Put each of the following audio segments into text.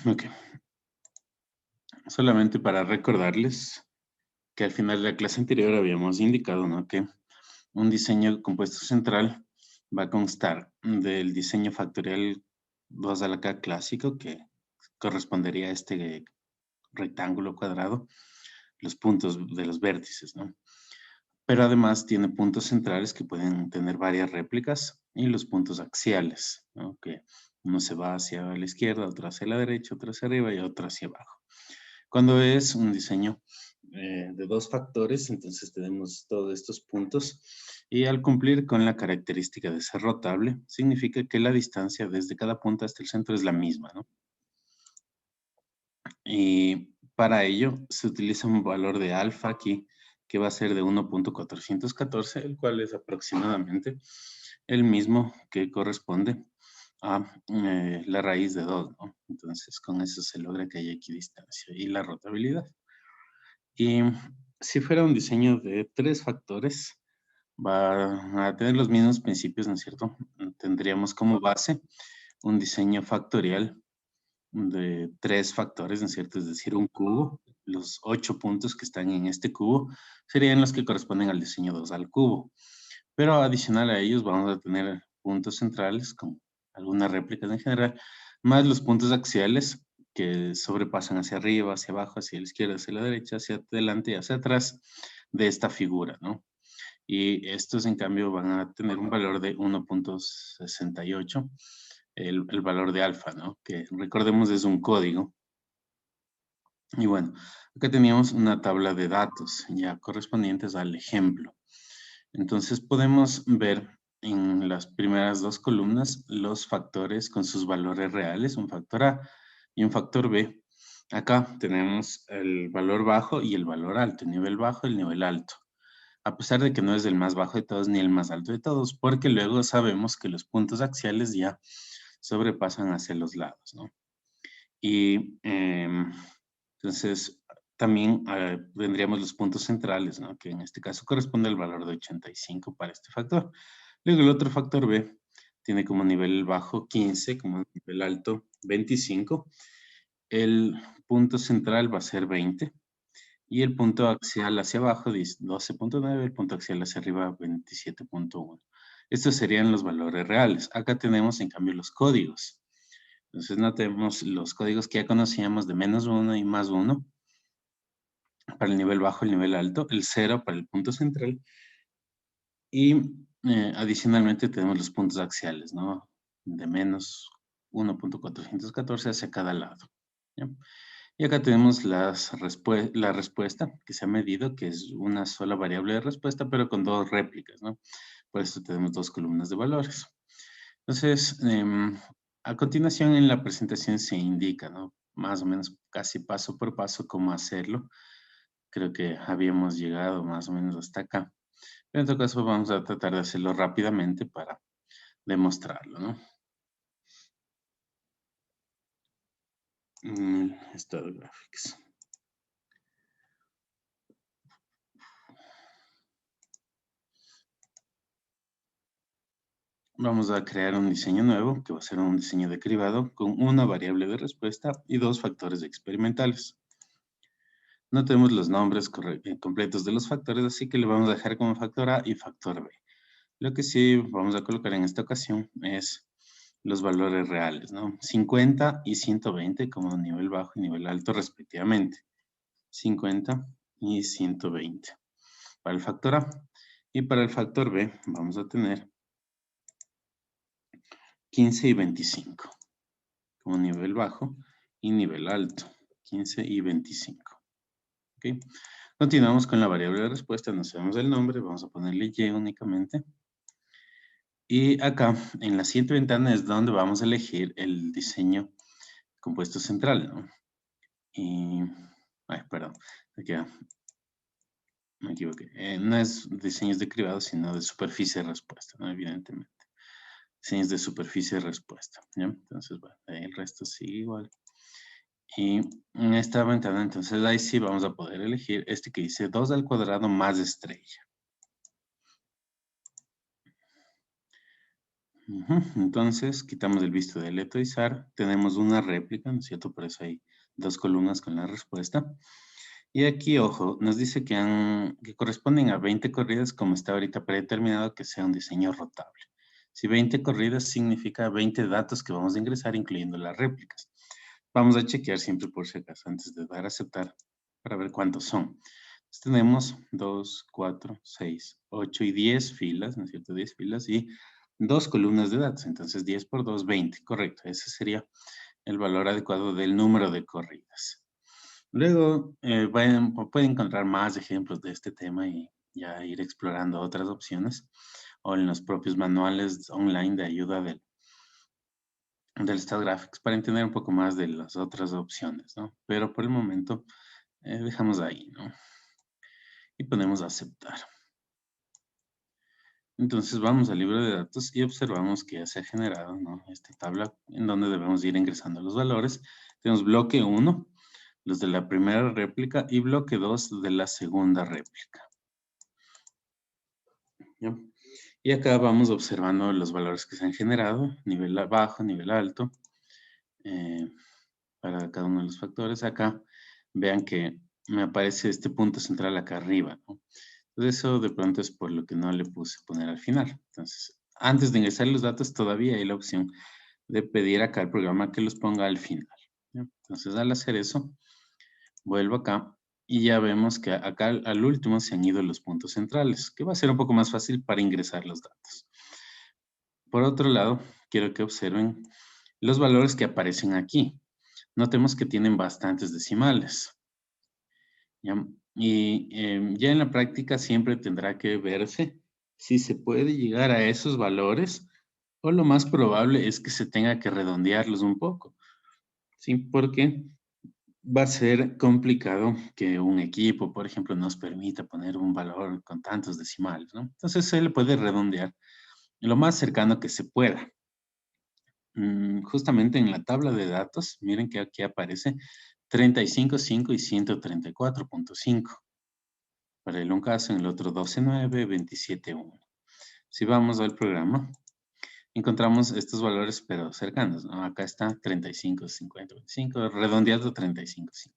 Ok. Solamente para recordarles que al final de la clase anterior habíamos indicado, ¿no?, que un diseño compuesto central va a constar del diseño factorial 2 a la k clásico, que correspondería a este rectángulo cuadrado, los puntos de los vértices, ¿no? Pero además tiene puntos centrales que pueden tener varias réplicas y los puntos axiales, ¿no?, que uno se va hacia la izquierda, otro hacia la derecha, otro hacia arriba y otro hacia abajo. Cuando es un diseño de dos factores, entonces tenemos todos estos puntos y al cumplir con la característica de ser rotable, significa que la distancia desde cada punto hasta el centro es la misma, ¿no? Y para ello se utiliza un valor de alfa aquí, que va a ser de 1.414, el cual es aproximadamente el mismo que corresponde a la raíz de 2, ¿no? Entonces, con eso se logra que haya equidistancia y la rotabilidad. Y si fuera un diseño de tres factores, va a tener los mismos principios, ¿no es cierto? Tendríamos como base un diseño factorial de tres factores, ¿no es cierto? Es decir, un cubo. Los 8 puntos que están en este cubo serían los que corresponden al diseño 2 al cubo. Pero adicional a ellos vamos a tener puntos centrales, como algunas réplicas en general, más los puntos axiales que sobrepasan hacia arriba, hacia abajo, hacia la izquierda, hacia la derecha, hacia adelante y hacia atrás de esta figura, ¿no? Y estos, en cambio, van a tener un valor de 1.68, el valor de alfa, ¿no? Que recordemos es un código. Y bueno, acá teníamos una tabla de datos ya correspondientes al ejemplo. Entonces podemos ver en las primeras dos columnas los factores con sus valores reales, un factor A y un factor B. Acá tenemos el valor bajo y el valor alto, el nivel bajo y el nivel alto. A pesar de que no es el más bajo de todos ni el más alto de todos, porque luego sabemos que los puntos axiales ya sobrepasan hacia los lados, ¿no? Y entonces también tendríamos los puntos centrales, ¿no?, que en este caso corresponde al valor de 85 para este factor. Luego el otro factor B tiene como nivel bajo 15, como nivel alto 25. El punto central va a ser 20 y el punto axial hacia abajo 12.9, el punto axial hacia arriba 27.1. Estos serían los valores reales. Acá tenemos en cambio los códigos. Entonces notemos los códigos que ya conocíamos de -1 y +1 para el nivel bajo y el nivel alto, el 0 para el punto central y adicionalmente tenemos los puntos axiales, ¿no? De -1.414 hacia cada lado, ¿ya? Y acá tenemos la respuesta que se ha medido, que es una sola variable de respuesta, pero con dos réplicas, ¿no? Por eso tenemos dos columnas de valores. Entonces, a continuación en la presentación se indica, ¿no?, más o menos casi paso por paso cómo hacerlo. Creo que habíamos llegado más o menos hasta acá. Pero en todo caso vamos a tratar de hacerlo rápidamente para demostrarlo, ¿no? Estado Graphics. Vamos a crear un diseño nuevo, que va a ser un diseño de cribado con una variable de respuesta y dos factores experimentales. No tenemos los nombres completos de los factores, así que le vamos a dejar como factor A y factor B. Lo que sí vamos a colocar en esta ocasión es los valores reales, ¿no? 50 y 120 como nivel bajo y nivel alto respectivamente. 50 y 120 para el factor A. Y para el factor B vamos a tener 15 y 25 como nivel bajo y nivel alto. 15 y 25. ¿Ok? Continuamos con la variable de respuesta, no sabemos el nombre, vamos a ponerle Y únicamente. Y acá, en la siguiente ventana es donde vamos a elegir el diseño compuesto central, ¿no? Y, ay, perdón, aquí me equivoqué. No es diseños de cribado, sino de superficie de respuesta, ¿no? Evidentemente. Diseños de superficie de respuesta, ¿ya? Entonces, bueno, el resto sigue igual. Y en esta ventana, entonces, ahí sí vamos a poder elegir este que dice 2 al cuadrado más estrella. Entonces, quitamos el visto de letrizar. Tenemos una réplica, ¿no es cierto? Por eso hay dos columnas con la respuesta. Y aquí, ojo, nos dice que corresponden a 20 corridas, como está ahorita predeterminado, que sea un diseño rotable. Si 20 corridas significa 20 datos que vamos a ingresar, incluyendo las réplicas. Vamos a chequear siempre por si acaso, antes de dar a aceptar, para ver cuántos son. Entonces, tenemos 2, 4, 6, 8 y 10 filas, ¿no es cierto? 10 filas y dos columnas de datos. Entonces, 10 por 2, 20. Correcto, ese sería el valor adecuado del número de corridas. Luego, pueden encontrar más ejemplos de este tema y ya ir explorando otras opciones o en los propios manuales online de ayuda del StatGraphics para entender un poco más de las otras opciones, ¿no? Pero por el momento, dejamos ahí, ¿no? Y ponemos aceptar. Entonces vamos al libro de datos y observamos que ya se ha generado, ¿no? Esta tabla en donde debemos ir ingresando los valores. Tenemos bloque 1, los de la primera réplica, y bloque 2 de la segunda réplica. ¿Ya? Y acá vamos observando los valores que se han generado, nivel bajo, nivel alto, para cada uno de los factores. Acá vean que me aparece este punto central acá arriba, ¿no? Entonces eso de pronto es por lo que no le puse poner al final. Entonces, antes de ingresar los datos todavía hay la opción de pedir acá al programa que los ponga al final, ¿ya? Entonces, al hacer eso, vuelvo acá y ya vemos que acá al último se han ido los puntos centrales, que va a ser un poco más fácil para ingresar los datos. Por otro lado, quiero que observen los valores que aparecen aquí. Notemos que tienen bastantes decimales, ¿ya? Y ya en la práctica siempre tendrá que verse si se puede llegar a esos valores o lo más probable es que se tenga que redondearlos un poco, ¿sí? Porque va a ser complicado que un equipo, por ejemplo, nos permita poner un valor con tantos decimales, ¿no? Entonces se le puede redondear lo más cercano que se pueda. Justamente en la tabla de datos, miren que aquí aparece 35.5 y 134.5. Para el un caso, en el otro 12.9, 27.1. Si vamos al programa, encontramos estos valores, pero cercanos, ¿no? Acá está 35, 50, 25, redondeado 35.5.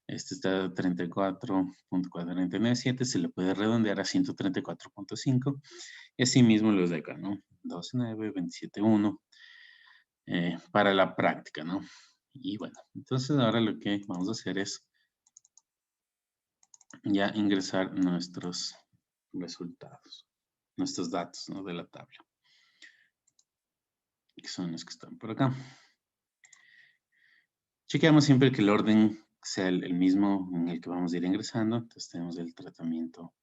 Este está 34.497, se le puede redondear a 134.5. Y así mismo los de acá, ¿no? 12.9, 27.1. Para la práctica, ¿no? Y bueno, entonces ahora lo que vamos a hacer es ya ingresar nuestros resultados, nuestros datos, ¿no? De la tabla, que son los que están por acá. Chequeamos siempre que el orden sea el mismo en el que vamos a ir ingresando. Entonces tenemos el tratamiento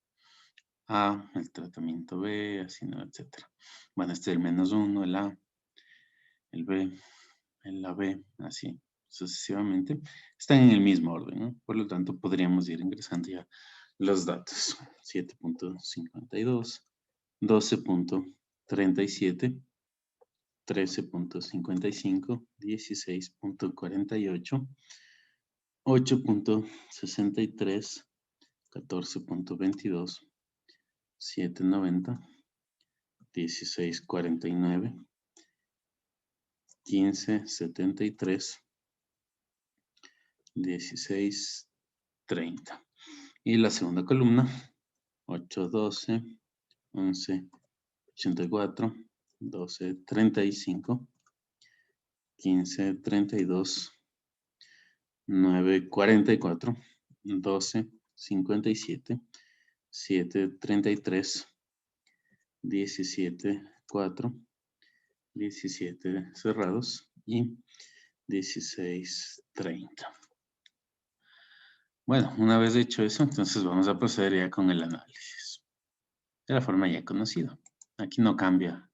A, el tratamiento B, así, ¿no? Etcétera. Bueno, este es el -1, el A, el B, el AB, así sucesivamente. Están en el mismo orden, ¿no? Por lo tanto, podríamos ir ingresando ya los datos. 7.52, 12.37, 13.55, 16.48, 8.63, 14.22, 7.90, 16.49, 15.73, 16.30. Y la segunda columna, 8.12, 11.84, 12.35, 15.32, 9.44, 12.57, 7.33, 17.4, 17 cerrados y 16.30. Bueno, una vez hecho eso, entonces vamos a proceder ya con el análisis. De la forma ya conocida. Aquí no cambia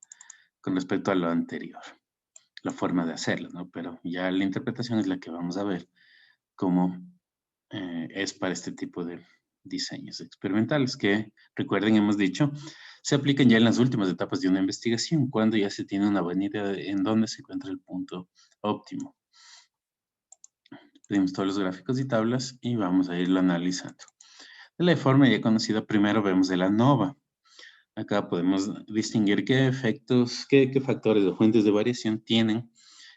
con respecto a lo anterior, la forma de hacerlo, ¿no? Pero ya la interpretación es la que vamos a ver cómo es para este tipo de diseños experimentales que, recuerden, hemos dicho, se aplican ya en las últimas etapas de una investigación, cuando ya se tiene una buena idea de en dónde se encuentra el punto óptimo. Pedimos todos los gráficos y tablas y vamos a irlo analizando. De la forma ya conocida, primero vemos el ANOVA. acá podemos distinguir qué efectos, qué factores o fuentes de variación tienen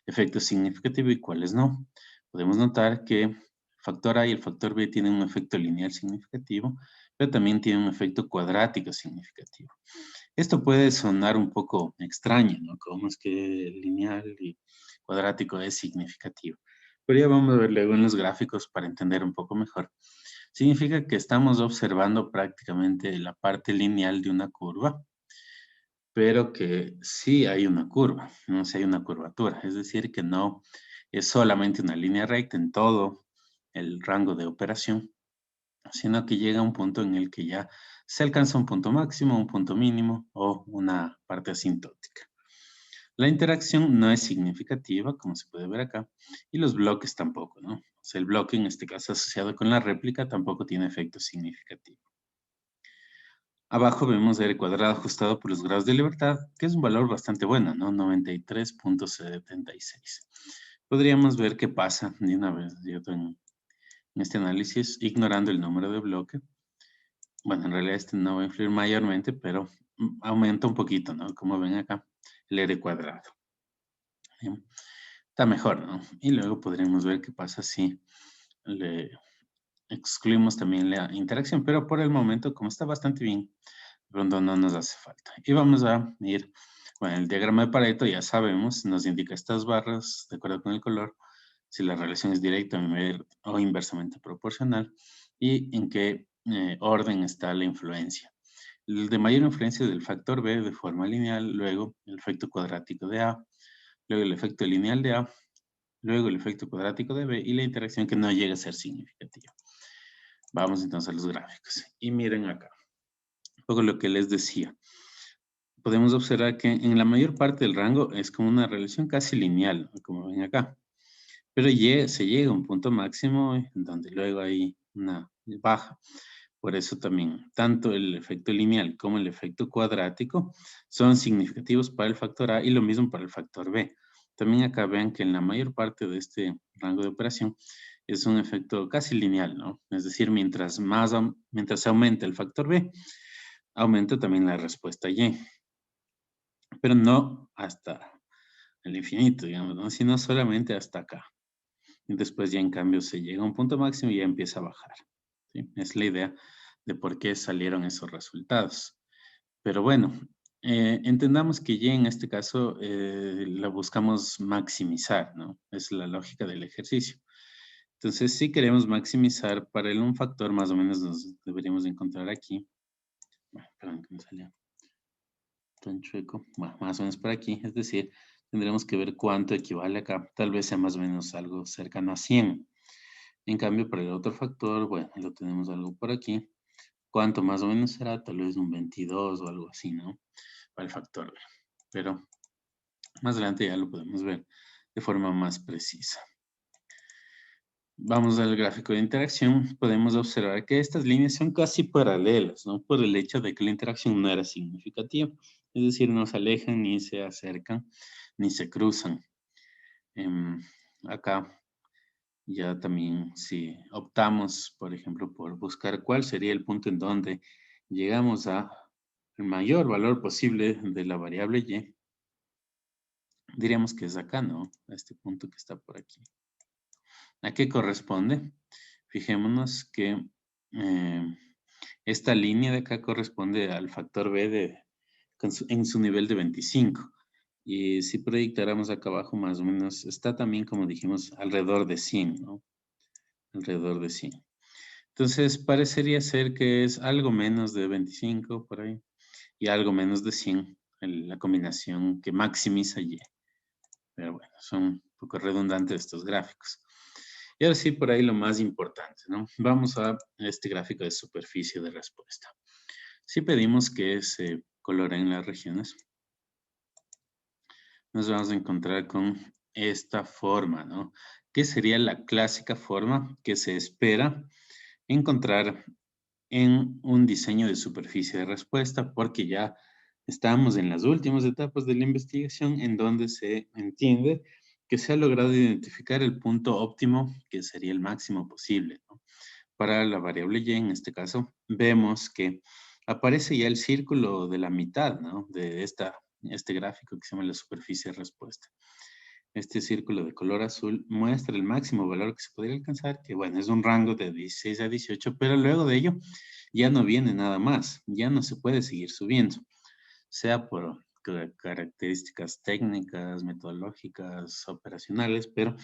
efecto significativo y cuáles no. Podemos notar que el factor A y el factor B tienen un efecto lineal significativo, pero también tienen un efecto cuadrático significativo. Esto puede sonar un poco extraño, ¿no? ¿Cómo es que lineal y cuadrático es significativo? Pero ya vamos a ver luego en los gráficos para entender un poco mejor. Significa que estamos observando prácticamente la parte lineal de una curva, pero que sí hay una curva, no si hay una curvatura. Es decir, que no es solamente una línea recta en todo el rango de operación, sino que llega a un punto en el que ya se alcanza un punto máximo, un punto mínimo o una parte asintótica. La interacción no es significativa, como se puede ver acá, y los bloques tampoco, ¿no? O sea, el bloque, en este caso asociado con la réplica, tampoco tiene efecto significativo. Abajo vemos el cuadrado ajustado por los grados de libertad, que es un valor bastante bueno, ¿no? 93.76. Podríamos ver qué pasa de una vez, ¿cierto? En este análisis, ignorando el número de bloque. Bueno, en realidad este no va a influir mayormente, pero aumenta un poquito, ¿no? Como ven acá, el R cuadrado. Bien. Está mejor, ¿no? Y luego podremos ver qué pasa si le excluimos también la interacción, pero por el momento, como está bastante bien, de pronto no nos hace falta. Y vamos a ir, bueno, el diagrama de Pareto ya sabemos, nos indica estas barras, de acuerdo con el color, si la relación es directa o inversamente proporcional, y en qué orden está la influencia. El de mayor influencia es del factor B de forma lineal, luego el efecto cuadrático de A, luego el efecto lineal de A, luego el efecto cuadrático de B y la interacción que no llega a ser significativa. Vamos entonces a los gráficos. Y miren acá, un poco lo que les decía. Podemos observar que en la mayor parte del rango es como una relación casi lineal, ¿no? Como ven acá. Pero se llega a un punto máximo en donde luego hay una baja. Por eso también, tanto el efecto lineal como el efecto cuadrático son significativos para el factor A y lo mismo para el factor B. También acá vean que en la mayor parte de este rango de operación es un efecto casi lineal, ¿no? Es decir, mientras aumenta el factor B, aumenta también la respuesta Y, pero no hasta el infinito, digamos, ¿no? Sino solamente hasta acá. Y después ya en cambio se llega a un punto máximo y ya empieza a bajar, ¿sí? Es la idea de por qué salieron esos resultados. Pero bueno, entendamos que Y en este caso la buscamos maximizar, ¿no? Es la lógica del ejercicio. Entonces, si queremos maximizar para un factor, más o menos nos deberíamos encontrar aquí. Bueno, perdón, que me salió tan chueco. Bueno, más o menos por aquí. Es decir, tendremos que ver cuánto equivale acá. Tal vez sea más o menos algo cercano a 100. En cambio, para el otro factor, bueno, lo tenemos algo por aquí. ¿Cuánto más o menos será? Tal vez un 22 o algo así, ¿no? Para el factor B. Pero más adelante ya lo podemos ver de forma más precisa. Vamos al gráfico de interacción. Podemos observar que estas líneas son casi paralelas, ¿no? Por el hecho de que la interacción no era significativa. Es decir, no se alejan, ni se acercan, ni se cruzan. Acá ya también si optamos, por ejemplo, por buscar cuál sería el punto en donde llegamos a el mayor valor posible de la variable y, diríamos que es acá, ¿no? A este punto que está por aquí. ¿A qué corresponde? Fijémonos que esta línea de acá corresponde al factor B en su nivel de 25. Y si proyectáramos acá abajo, más o menos, está también, como dijimos, alrededor de 100, ¿no? Alrededor de 100. Entonces, parecería ser que es algo menos de 25 por ahí y algo menos de 100, la combinación que maximiza Y. Pero bueno, son un poco redundantes estos gráficos. Y ahora sí, por ahí lo más importante, ¿no? Vamos a este gráfico de superficie de respuesta. Si pedimos que se coloren las regiones, nos vamos a encontrar con esta forma, ¿no? Que sería la clásica forma que se espera encontrar en un diseño de superficie de respuesta, porque ya estamos en las últimas etapas de la investigación en donde se entiende que se ha logrado identificar el punto óptimo, que sería el máximo posible, ¿no? Para la variable y, en este caso, vemos que aparece ya el círculo de la mitad, ¿no? De este gráfico que se llama la superficie de respuesta. Este círculo de color azul muestra el máximo valor que se podría alcanzar, que bueno, es un rango de 16 a 18, pero luego de ello ya no viene nada más, ya no se puede seguir subiendo, sea por características técnicas, metodológicas, operacionales, pero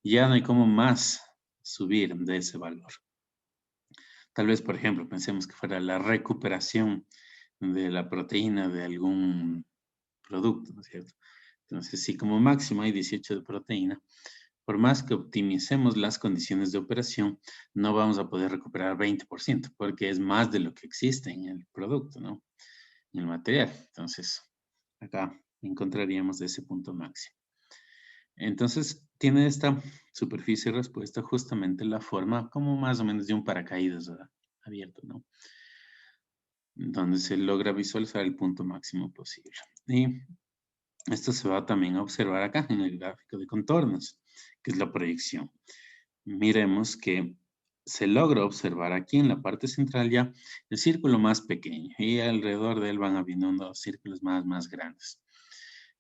ya no hay como más subir de ese valor. Tal vez, por ejemplo, pensemos que fuera la recuperación de la proteína de algún producto, ¿no es cierto? Entonces, si como máximo hay 18 de proteína, por más que optimicemos las condiciones de operación, no vamos a poder recuperar 20%, porque es más de lo que existe en el producto, ¿no? En el material. Entonces, acá encontraríamos ese punto máximo. Entonces, tiene esta superficie de respuesta justamente la forma como más o menos de un paracaídas, ¿verdad? Abierto, ¿no? Donde se logra visualizar el punto máximo posible. Y esto se va también a observar acá en el gráfico de contornos, que es la proyección. Miremos que se logra observar aquí en la parte central ya el círculo más pequeño y alrededor de él van habiendo unos círculos más grandes.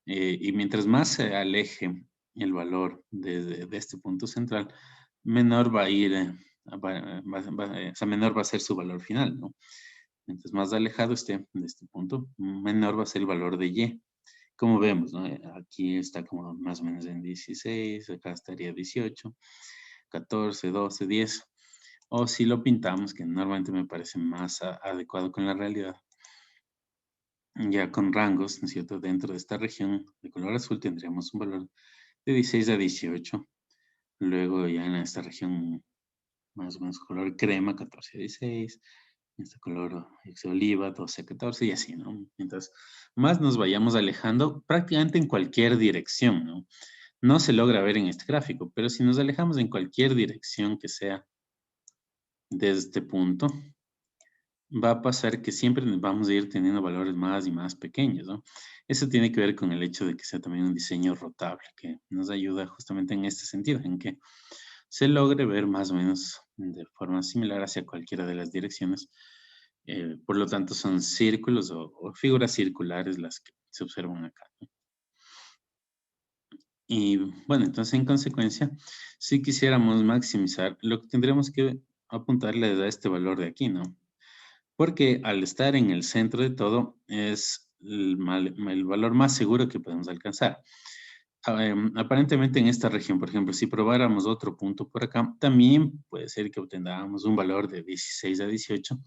Y mientras más se aleje el valor de este punto central, menor va a ir, o sea, menor va a ser su valor final, ¿no? Mientras más alejado esté de este punto, menor va a ser el valor de Y. Como vemos, ¿no? Aquí está como más o menos en 16, acá estaría 18, 14, 12, 10. O si lo pintamos, que normalmente me parece más adecuado con la realidad, ya con rangos, ¿no es cierto? Dentro de esta región de color azul tendríamos un valor de 16 a 18. Luego ya en esta región más o menos color crema, 14 a 16. Este color de oliva, 12 a 14 y así, ¿no? Mientras más nos vayamos alejando prácticamente en cualquier dirección, ¿no? No se logra ver en este gráfico, pero si nos alejamos en cualquier dirección que sea desde este punto, va a pasar que siempre nos vamos a ir teniendo valores más y más pequeños, ¿no? Eso tiene que ver con el hecho de que sea también un diseño rotable, que nos ayuda justamente en este sentido, en que se logre ver más o menos de forma similar hacia cualquiera de las direcciones. Por lo tanto, son círculos o figuras circulares las que se observan acá, ¿no? Y bueno, entonces en consecuencia, si quisiéramos maximizar, lo que tendríamos que apuntarle es a este valor de aquí, ¿no? Porque al estar en el centro de todo es el valor más seguro que podemos alcanzar. Aparentemente en esta región, por ejemplo, si probáramos otro punto por acá, también puede ser que obtengamos un valor de 16 a 18,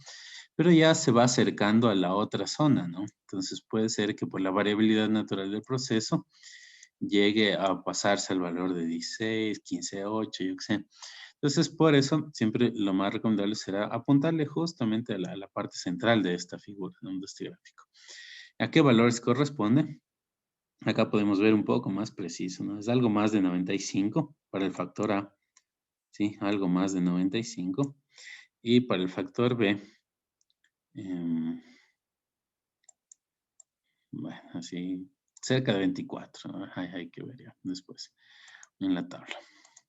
pero ya se va acercando a la otra zona, ¿no? Entonces puede ser que por la variabilidad natural del proceso llegue a pasarse al valor de 16, 15 a 8, yo qué sé. Entonces, por eso, siempre lo más recomendable será apuntarle justamente a la parte central de esta figura, ¿no? De este gráfico. ¿A qué valores corresponde? Acá podemos ver un poco más preciso, ¿no? Es algo más de 95 para el factor A, ¿sí? Algo más de 95. Y para el factor B, em, bueno, así, cerca de 24, ¿no? Hay que ver ya después en la tabla.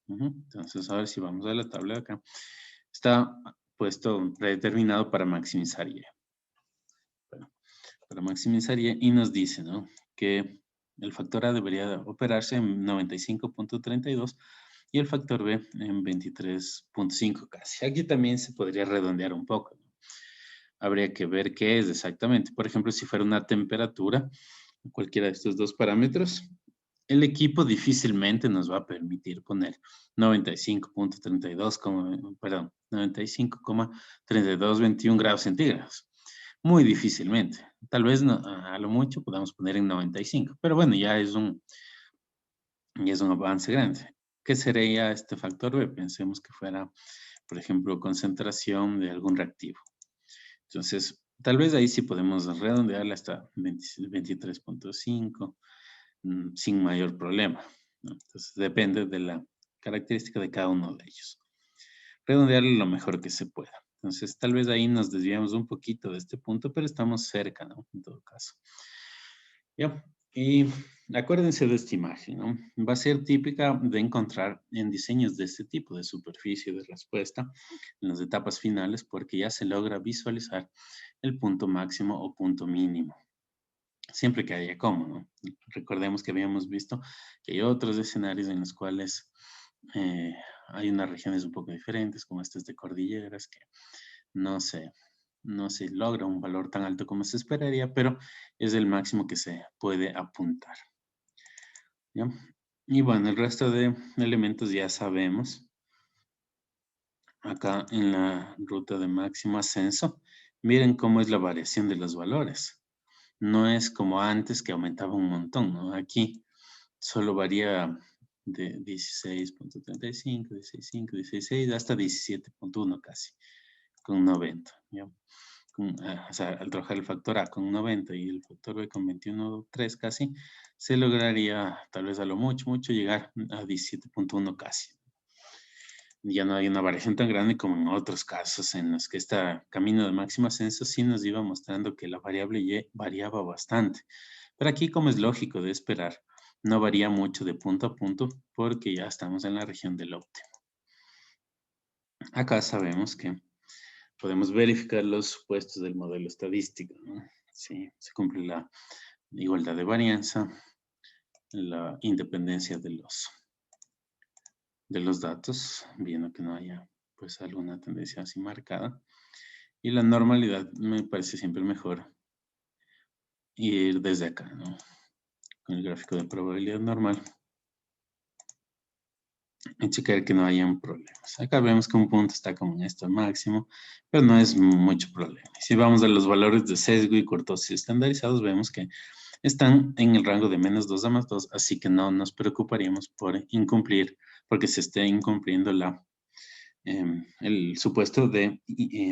Entonces, a ver si vamos a la tabla de acá. Está puesto predeterminado para maximizar Y. Bueno, para maximizar Y nos dice, ¿no? Que el factor A debería operarse en 95.32 y el factor B en 23.5 casi. Aquí también se podría redondear un poco, ¿no? Habría que ver qué es exactamente. Por ejemplo, si fuera una temperatura, cualquiera de estos dos parámetros, el equipo difícilmente nos va a permitir poner 95.32, perdón, 95,3221 grados centígrados. Muy difícilmente. Tal vez a lo mucho podamos poner en 95, pero bueno, ya es un avance grande. ¿Qué sería este factor B? Pensemos que fuera, por ejemplo, concentración de algún reactivo. Entonces, tal vez ahí sí podemos redondearla hasta 23.5 sin mayor problema, ¿no? Entonces, depende de la característica de cada uno de ellos. Redondearle lo mejor que se pueda. Entonces, tal vez ahí nos desviamos un poquito de este punto, pero estamos cerca, ¿no? En todo caso. Ya. Y acuérdense de esta imagen, ¿no? Va a ser típica de encontrar en diseños de este tipo de superficie de respuesta en las etapas finales porque ya se logra visualizar el punto máximo o punto mínimo. Siempre que haya cómo, ¿no? Recordemos que habíamos visto que hay otros escenarios en los cuales hay unas regiones un poco diferentes, como estas de cordilleras, que no se, no se logra un valor tan alto como se esperaría, pero es el máximo que se puede apuntar. ¿Ya? Y bueno, el resto de elementos ya sabemos. Acá en la ruta de máximo ascenso, miren cómo es la variación de los valores. No es como antes que aumentaba un montón, ¿no? Aquí solo varía de 16.35, 16.5, 16.6 hasta 17.1 casi, con 90, ¿ya? O sea, al trabajar el factor A con 90 y el factor B con 21.3 casi, se lograría tal vez a lo mucho, mucho llegar a 17.1 casi. Ya no hay una variación tan grande como en otros casos en los que este camino de máximo ascenso sí nos iba mostrando que la variable Y variaba bastante. Pero aquí, como es lógico de esperar, no varía mucho de punto a punto porque ya estamos en la región del óptimo. Acá sabemos que podemos verificar los supuestos del modelo estadístico, ¿no? Sí, se cumple la igualdad de varianza, la independencia de los datos, viendo que no haya pues alguna tendencia así marcada. Y la normalidad me parece siempre mejor ir desde acá, ¿no? Con el gráfico de probabilidad normal y checar que no hayan problemas. Acá vemos que un punto está como en esto máximo, pero no es mucho problema. Si vamos a los valores de sesgo y cortosis estandarizados, vemos que están en el rango de -2 a +2, así que no nos preocuparíamos por incumplir, porque se esté incumpliendo el supuesto de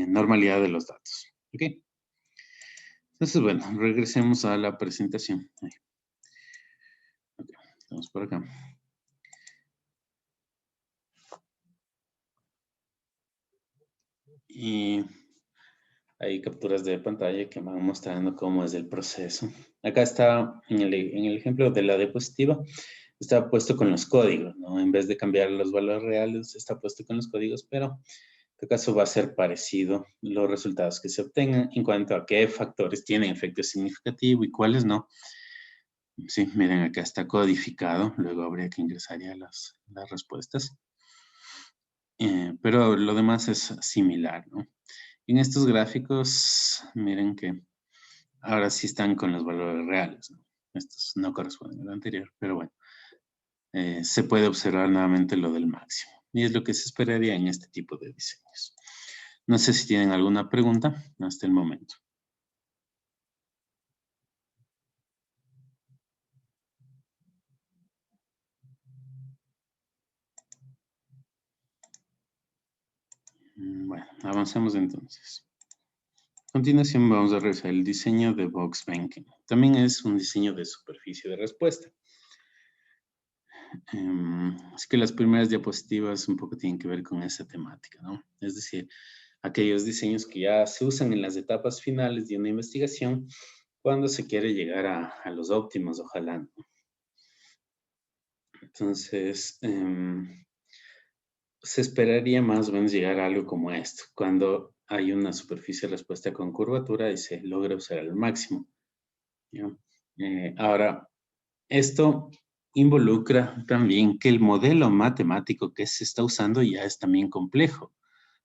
normalidad de los datos. ¿Ok? Entonces, bueno, regresemos a la presentación. Ahí. Ok, estamos por acá. Y hay capturas de pantalla que van mostrando cómo es el proceso. Acá está, en el ejemplo de la diapositiva, está puesto con los códigos, ¿no? En vez de cambiar los valores reales, está puesto con los códigos, pero en este caso va a ser parecido los resultados que se obtengan en cuanto a qué factores tienen efecto significativo y cuáles no. Sí, miren, acá está codificado, luego habría que ingresar ya las respuestas. Pero lo demás es similar, ¿no? En estos gráficos, miren que ahora sí están con los valores reales, ¿no? Estos no corresponden al anterior, pero bueno, se puede observar nuevamente lo del máximo. Y es lo que se esperaría en este tipo de diseños. No sé si tienen alguna pregunta hasta el momento. Bueno, avancemos entonces. A continuación vamos a revisar el diseño de Box Banking. También es un diseño de superficie de respuesta. Así que las primeras diapositivas un poco tienen que ver con esa temática, ¿no? Es decir, aquellos diseños que ya se usan en las etapas finales de una investigación cuando se quiere llegar a los óptimos, ojalá, ¿no? Entonces, se esperaría más o menos llegar a algo como esto, cuando hay una superficie de respuesta con curvatura y se logra usar al máximo, ¿ya? Ahora, esto involucra también que el modelo matemático que se está usando ya es también complejo,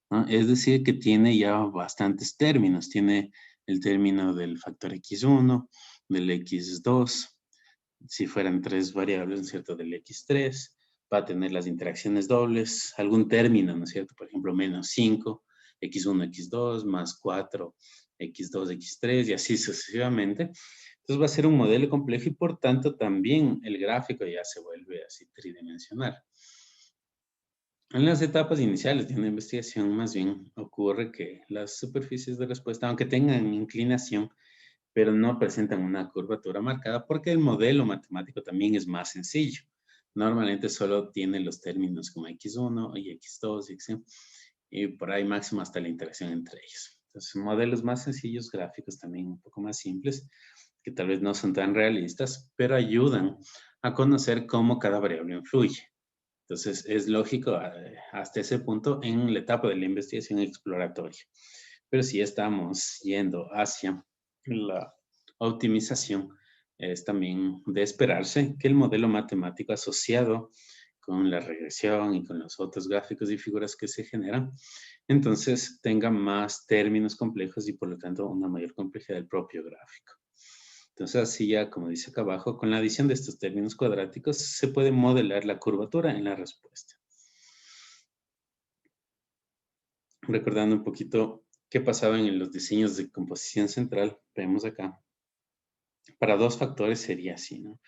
¿no? Es decir, que tiene ya bastantes términos. Tiene el término del factor x1, del x2, si fueran tres variables, ¿no es cierto?, del x3, va a tener las interacciones dobles, algún término, ¿no es cierto?, por ejemplo, -5, x1, x2, más 4, x2, x3, y así sucesivamente. Entonces va a ser un modelo complejo y por tanto también el gráfico ya se vuelve así tridimensional. En las etapas iniciales de una investigación, más bien ocurre que las superficies de respuesta, aunque tengan inclinación, pero no presentan una curvatura marcada porque el modelo matemático también es más sencillo. Normalmente solo tiene los términos como x1 y x2 y x, y por ahí máximo hasta la interacción entre ellos. Entonces, modelos más sencillos, gráficos también un poco más simples, que tal vez no son tan realistas, pero ayudan a conocer cómo cada variable influye. Entonces, es lógico hasta ese punto en la etapa de la investigación exploratoria. Pero si estamos yendo hacia la optimización, es también de esperarse que el modelo matemático asociado con la regresión y con los otros gráficos y figuras que se generan, entonces tenga más términos complejos y por lo tanto una mayor complejidad del propio gráfico. Entonces, así ya, como dice acá abajo, con la adición de estos términos cuadráticos se puede modelar la curvatura en la respuesta. Recordando un poquito qué pasaba en los diseños de composición central, vemos acá. Para dos factores sería así, ¿no?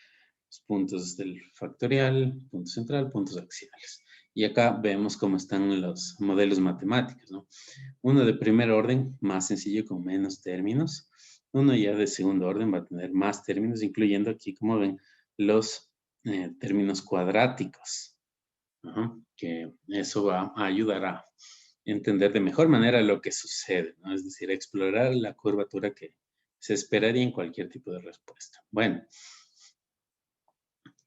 Los puntos del factorial, punto central, puntos axiales. Y acá vemos cómo están los modelos matemáticos, ¿no? Uno de primer orden, más sencillo, con menos términos. Uno ya de segundo orden va a tener más términos, incluyendo aquí, como ven, los términos cuadráticos. Que eso va a ayudar a entender de mejor manera lo que sucede, ¿no? Es decir, explorar la curvatura que se esperaría en cualquier tipo de respuesta. Bueno,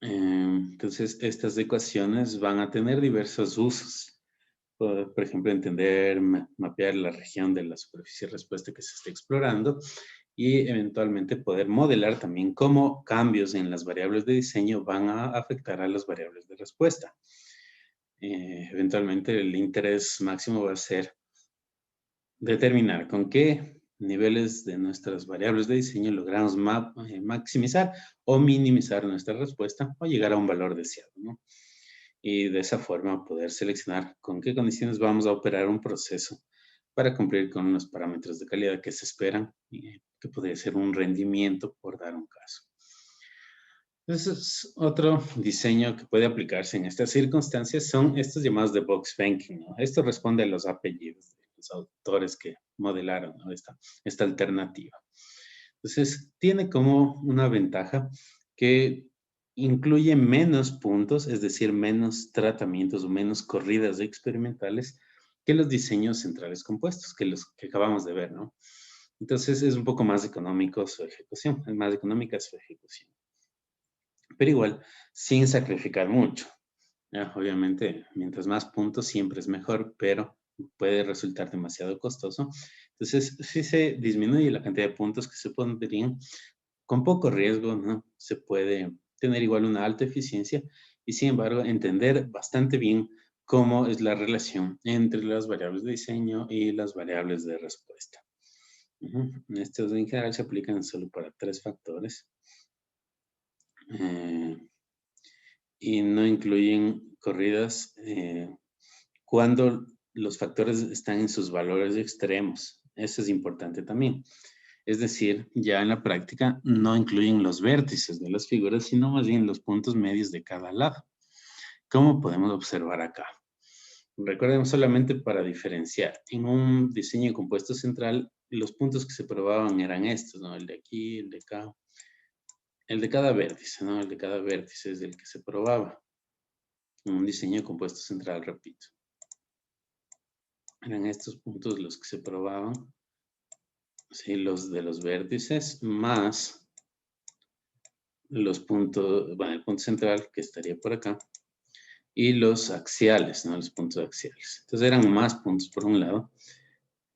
entonces estas ecuaciones van a tener diversos usos. Por ejemplo, entender, mapear la región de la superficie de respuesta que se está explorando y eventualmente poder modelar también cómo cambios en las variables de diseño van a afectar a las variables de respuesta. Eventualmente el interés máximo va a ser determinar con qué niveles de nuestras variables de diseño logramos maximizar o minimizar nuestra respuesta o llegar a un valor deseado, ¿no? Y de esa forma poder seleccionar con qué condiciones vamos a operar un proceso para cumplir con los parámetros de calidad que se esperan, que podría ser un rendimiento, por dar un caso. Entonces, otro diseño que puede aplicarse en estas circunstancias son estos llamados de box banking, ¿no? Esto responde a los apellidos de los autores que modelaron, ¿no? esta alternativa. Entonces, tiene como una ventaja que incluye menos puntos, es decir, menos tratamientos o menos corridas experimentales que los diseños centrales compuestos, que los que acabamos de ver, ¿no? Entonces, es un poco más económico su ejecución, es más económica su ejecución. Pero igual, sin sacrificar mucho. ¿Ya? Obviamente, mientras más puntos siempre es mejor, pero puede resultar demasiado costoso. Entonces, si se disminuye la cantidad de puntos que se pondrían, con poco riesgo, ¿no? Se puede tener igual una alta eficiencia y, sin embargo, entender bastante bien cómo es la relación entre las variables de diseño y las variables de respuesta. Estos en general se aplican solo para 3 factores. Y no incluyen corridas cuando los factores están en sus valores extremos. Eso es importante también. Es decir, ya en la práctica no incluyen los vértices de las figuras, sino más bien los puntos medios de cada lado, como podemos observar acá. Recordemos solamente para diferenciar. En un diseño compuesto central, los puntos que se probaban eran estos, ¿no? El de aquí, el de acá. El de cada vértice, ¿no? El de cada vértice es el que se probaba. Un diseño compuesto central, repito. Eran estos puntos los que se probaban, ¿sí? Los de los vértices más los puntos, bueno, el punto central que estaría por acá y los axiales, ¿no? Los puntos axiales. Entonces eran más puntos por un lado.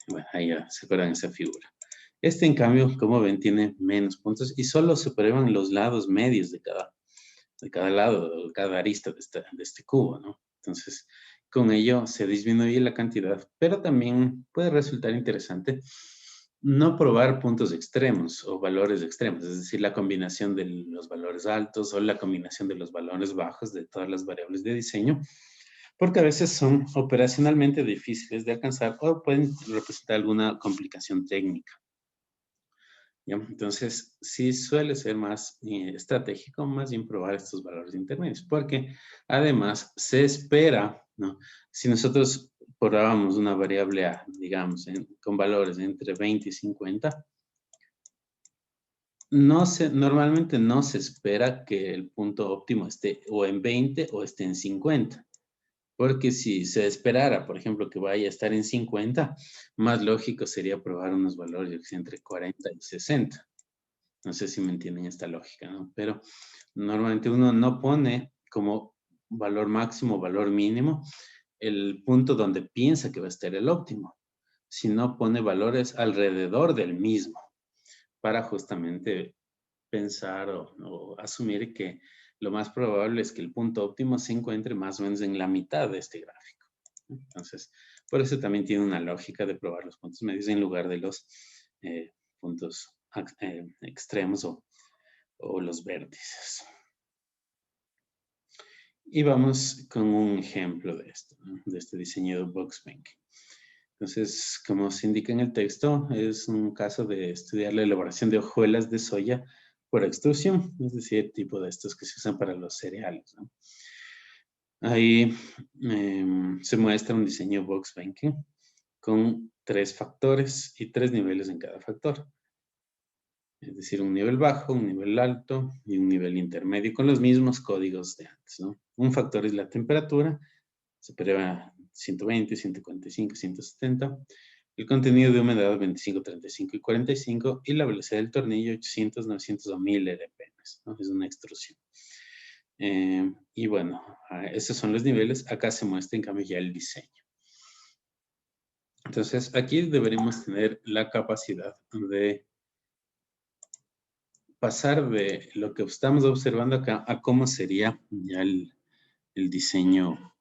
Bueno, ahí ya se acuerdan esa figura. Este, en cambio, como ven, tiene menos puntos y solo se prueban los lados medios de cada lado, de cada arista de este cubo, ¿no? Entonces, con ello se disminuye la cantidad, pero también puede resultar interesante no probar puntos extremos o valores extremos, es decir, la combinación de los valores altos o la combinación de los valores bajos de todas las variables de diseño, porque a veces son operacionalmente difíciles de alcanzar o pueden representar alguna complicación técnica. ¿Ya? Entonces, sí suele ser más estratégico, más bien probar estos valores intermedios, porque además se espera, ¿no? Si nosotros probábamos una variable A, digamos, con valores entre 20 y 50, normalmente no se espera que el punto óptimo esté o en 20 o esté en 50. Porque si se esperara, por ejemplo, que vaya a estar en 50, más lógico sería probar unos valores entre 40 y 60. No sé si me entienden esta lógica, ¿no? Pero normalmente uno no pone como valor máximo, valor mínimo, el punto donde piensa que va a estar el óptimo, sino pone valores alrededor del mismo para justamente pensar o asumir que lo más probable es que el punto óptimo se encuentre más o menos en la mitad de este gráfico. Entonces, por eso también tiene una lógica de probar los puntos medios en lugar de los puntos extremos o los vértices. Y vamos con un ejemplo de esto, ¿no? De este diseño de Boxbank. Entonces, como se indica en el texto, es un caso de estudiar la elaboración de hojuelas de soya por extrusión, es decir, tipo de estos que se usan para los cereales, ¿no? Ahí se muestra un diseño box banking con 3 factores y 3 niveles en cada factor. Es decir, un nivel bajo, un nivel alto y un nivel intermedio con los mismos códigos de antes, ¿no? Un factor es la temperatura, superior a 120, 145, 170. El contenido de humedad 25, 35 y 45 y la velocidad del tornillo 800, 900 o 1000 RPM, ¿no? Es una extrusión. Y bueno, esos son los niveles. Acá se muestra en cambio ya el diseño. Entonces aquí deberíamos tener la capacidad de pasar de lo que estamos observando acá a cómo sería ya el diseño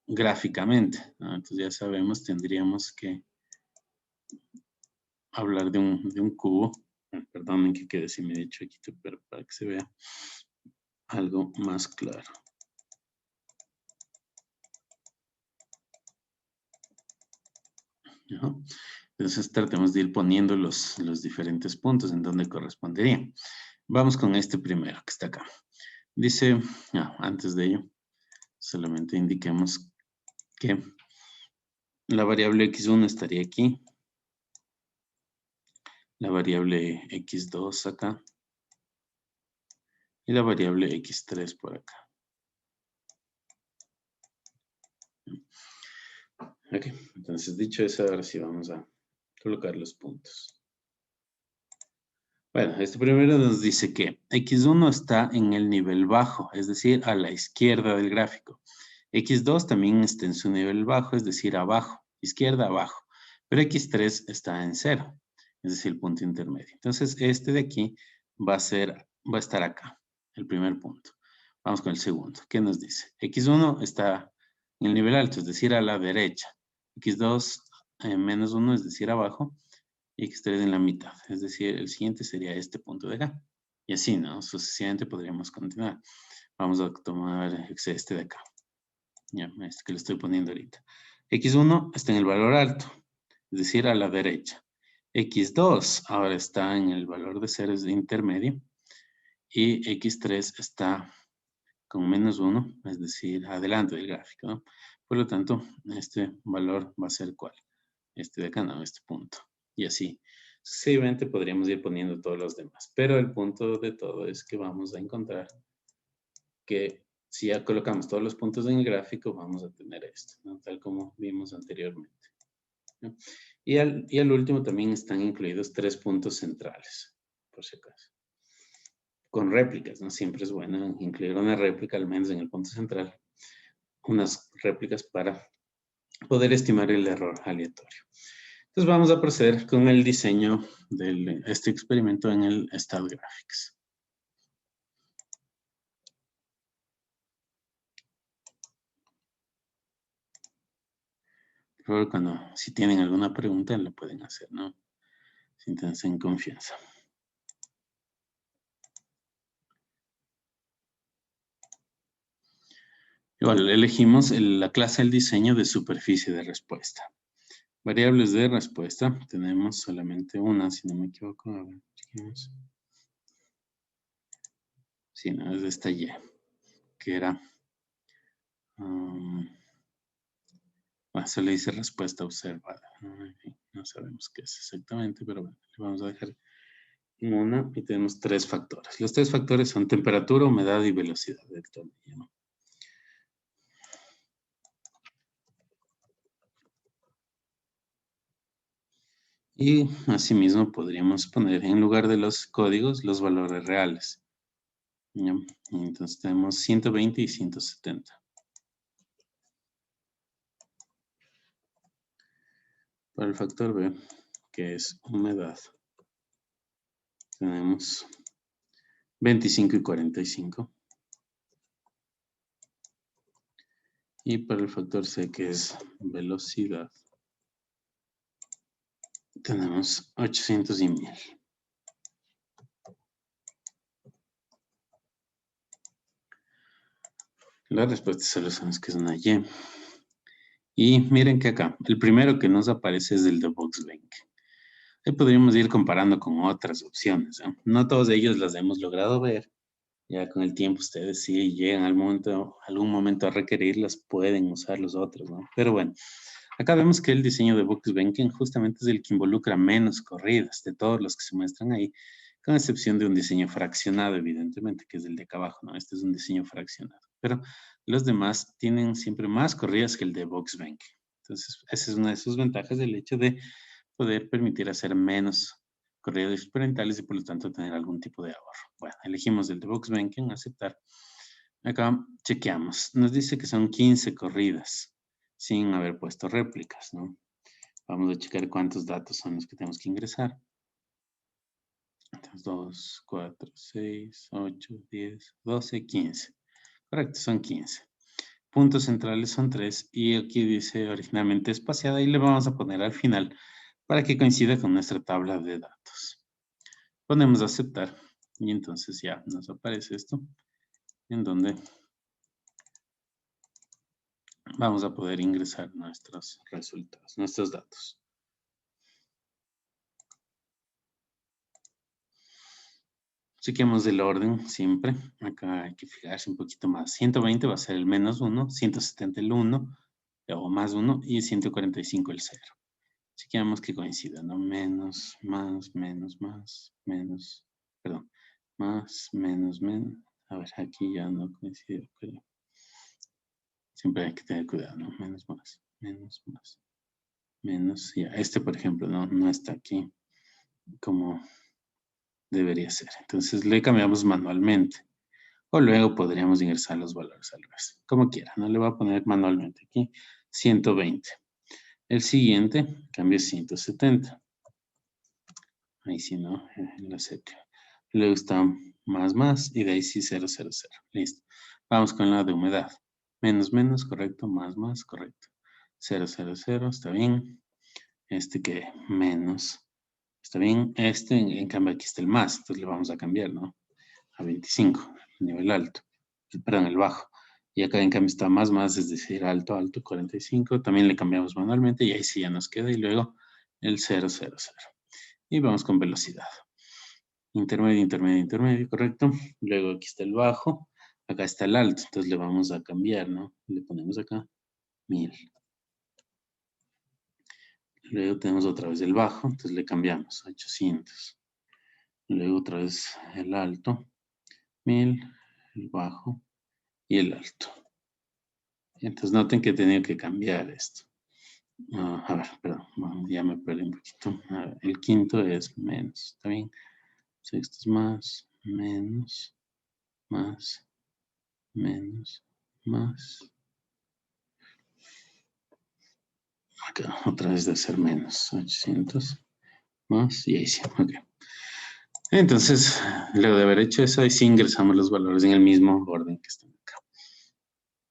gráficamente, ¿no? Entonces ya sabemos, tendríamos que hablar de un cubo. Perdonen que quede así medio chiquito, pero para que se vea algo más claro. ¿No? Entonces tratemos de ir poniendo los diferentes puntos en donde corresponderían. Vamos con este primero que está acá. Dice, antes de ello, solamente indiquemos que la variable x1 estaría aquí, la variable x2 acá y la variable x3 por acá. Ok, entonces dicho eso, ahora sí vamos a colocar los puntos. Bueno, este primero nos dice que x1 está en el nivel bajo, es decir, a la izquierda del gráfico. x2 también está en su nivel bajo, es decir, abajo, izquierda, abajo. Pero x3 está en 0, es decir, el punto intermedio. Entonces, este de aquí va a estar acá, el primer punto. Vamos con el segundo. ¿Qué nos dice? x1 está en el nivel alto, es decir, a la derecha. x2 menos 1, es decir, abajo. Y x3 en la mitad, es decir, el siguiente sería este punto de acá. Y así, ¿no? Sucesivamente podríamos continuar. Vamos a tomar este de acá. Ya, este que le estoy poniendo ahorita. x1 está en el valor alto, es decir, a la derecha. x2 ahora está en el valor de 0, es de intermedio. Y x3 está con menos 1, es decir, adelante del gráfico, ¿no? Por lo tanto, este valor va a ser ¿cuál? Este de acá, no, este punto. Y así, sucesivamente podríamos ir poniendo todos los demás. Pero el punto de todo es que vamos a encontrar que si ya colocamos todos los puntos en el gráfico, vamos a tener esto, ¿no? Tal como vimos anteriormente, ¿no? Y al último también están incluidos 3 puntos centrales, por si acaso. Con réplicas, ¿no? Siempre es bueno incluir una réplica, al menos en el punto central. Unas réplicas para poder estimar el error aleatorio. Entonces vamos a proceder con el diseño de este experimento en el StatGraphics. Por favor, si tienen alguna pregunta, la pueden hacer, ¿no? Siéntanse en confianza. Igual, elegimos la clase del diseño de superficie de respuesta. Variables de respuesta, tenemos solamente una, si no me equivoco. A ver, chequemos. Sí, no, es esta Y, que era... bueno, se le dice respuesta observada. No sabemos qué es exactamente, pero bueno, le vamos a dejar una y tenemos 3 factores. Los 3 factores son temperatura, humedad y velocidad del tornillo, ¿no? Y asimismo podríamos poner en lugar de los códigos los valores reales. ¿Ya? Y entonces tenemos 120 y 170. Para el factor B, que es humedad, tenemos 25 y 45. Y para el factor C, que es velocidad, tenemos 800 y 1000. La respuesta solo sabemos que es una Y. Y miren que acá, el primero que nos aparece es el de Boxbank. Ahí podríamos ir comparando con otras opciones, ¿no? No todos ellos las hemos logrado ver. Ya con el tiempo ustedes si llegan al momento, algún momento a requerirlas, pueden usar los otros, ¿no? Pero bueno, acá vemos que el diseño de Boxbanking justamente es el que involucra menos corridas de todos los que se muestran ahí, con excepción de un diseño fraccionado, evidentemente, que es el de acá abajo, ¿no? Este es un diseño fraccionado. Pero los demás tienen siempre más corridas que el de Boxbanking. Entonces, esa es una de sus ventajas, el hecho de poder permitir hacer menos corridas experimentales y por lo tanto tener algún tipo de ahorro. Bueno, elegimos el de Boxbanking, aceptar. Acá chequeamos. Nos dice que son 15 corridas sin haber puesto réplicas, ¿no? Vamos a checar cuántos datos son los que tenemos que ingresar. Entonces, 2, 4, 6, 8, 10, 12, 15. Correcto, son 15. Puntos centrales son 3 y aquí dice originalmente espaciada y le vamos a poner al final para que coincida con nuestra tabla de datos. Ponemos aceptar y entonces ya nos aparece esto en donde vamos a poder ingresar nuestros resultados, nuestros datos. Chequemos el orden siempre. Acá hay que fijarse un poquito más. 120 va a ser el menos 1, 170 el 1, o más 1, y 145 el 0. Chequeamos que coincidan, ¿no? Menos, más, menos, más, menos, perdón, más, menos, menos. A ver, aquí ya no coincide, pero siempre hay que tener cuidado, ¿no? Menos, más, menos. Ya, este, por ejemplo, no está aquí como debería ser. Entonces le cambiamos manualmente. O luego podríamos ingresar los valores al revés. Como quiera, no le voy a poner manualmente aquí 120. El siguiente cambio 170. Ahí sí, ¿no? En la serie. Luego está más y de ahí sí 000. Listo. Vamos con la de humedad. Menos, correcto. Más, correcto. 000, está bien. Este que menos. Está bien. Este, en cambio, aquí está el más. Entonces le vamos a cambiar, ¿no? A 25, nivel alto. Perdón, el bajo. Y acá en cambio está más, es decir, alto, 45. También le cambiamos manualmente y ahí sí ya nos queda. Y luego el 000. Y vamos con velocidad. Intermedio, correcto. Luego aquí está el bajo. Acá está el alto. Entonces le vamos a cambiar, ¿no? Le ponemos acá 1000. Luego tenemos otra vez el bajo. Entonces le cambiamos 800. Luego otra vez el alto. 1000. El bajo. Y el alto. Entonces noten que he tenido que cambiar esto. A ver, perdón. Ya me perdí un poquito. Ver, el quinto es menos. ¿Está bien? Sexto es más. Más, menos, más. Acá otra vez debe ser menos. 800 más y ahí sí. Ok. Entonces, luego de haber hecho eso, ahí sí ingresamos los valores en el mismo orden que están acá.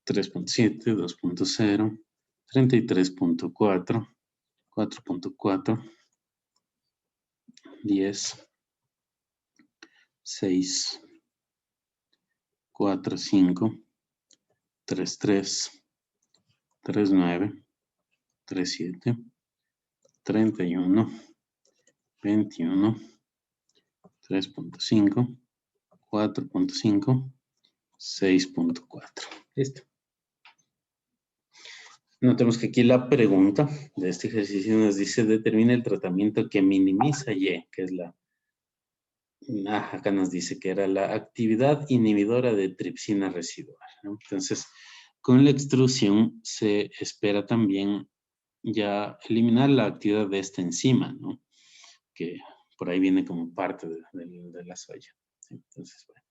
3.7, 2.0, 33.4, 4.4, 10, 6, 4, 5, 3, 3, 3, 9, 3, 7, 31, 21, 3.5, 4.5, 6.4. Listo. Notemos que aquí la pregunta de este ejercicio nos dice determina el tratamiento que minimiza Y, que es acá nos dice que era la actividad inhibidora de tripsina residual, ¿no? Entonces, con la extrusión se espera también ya eliminar la actividad de esta enzima, ¿no? que por ahí viene como parte de la soya. Entonces, bueno,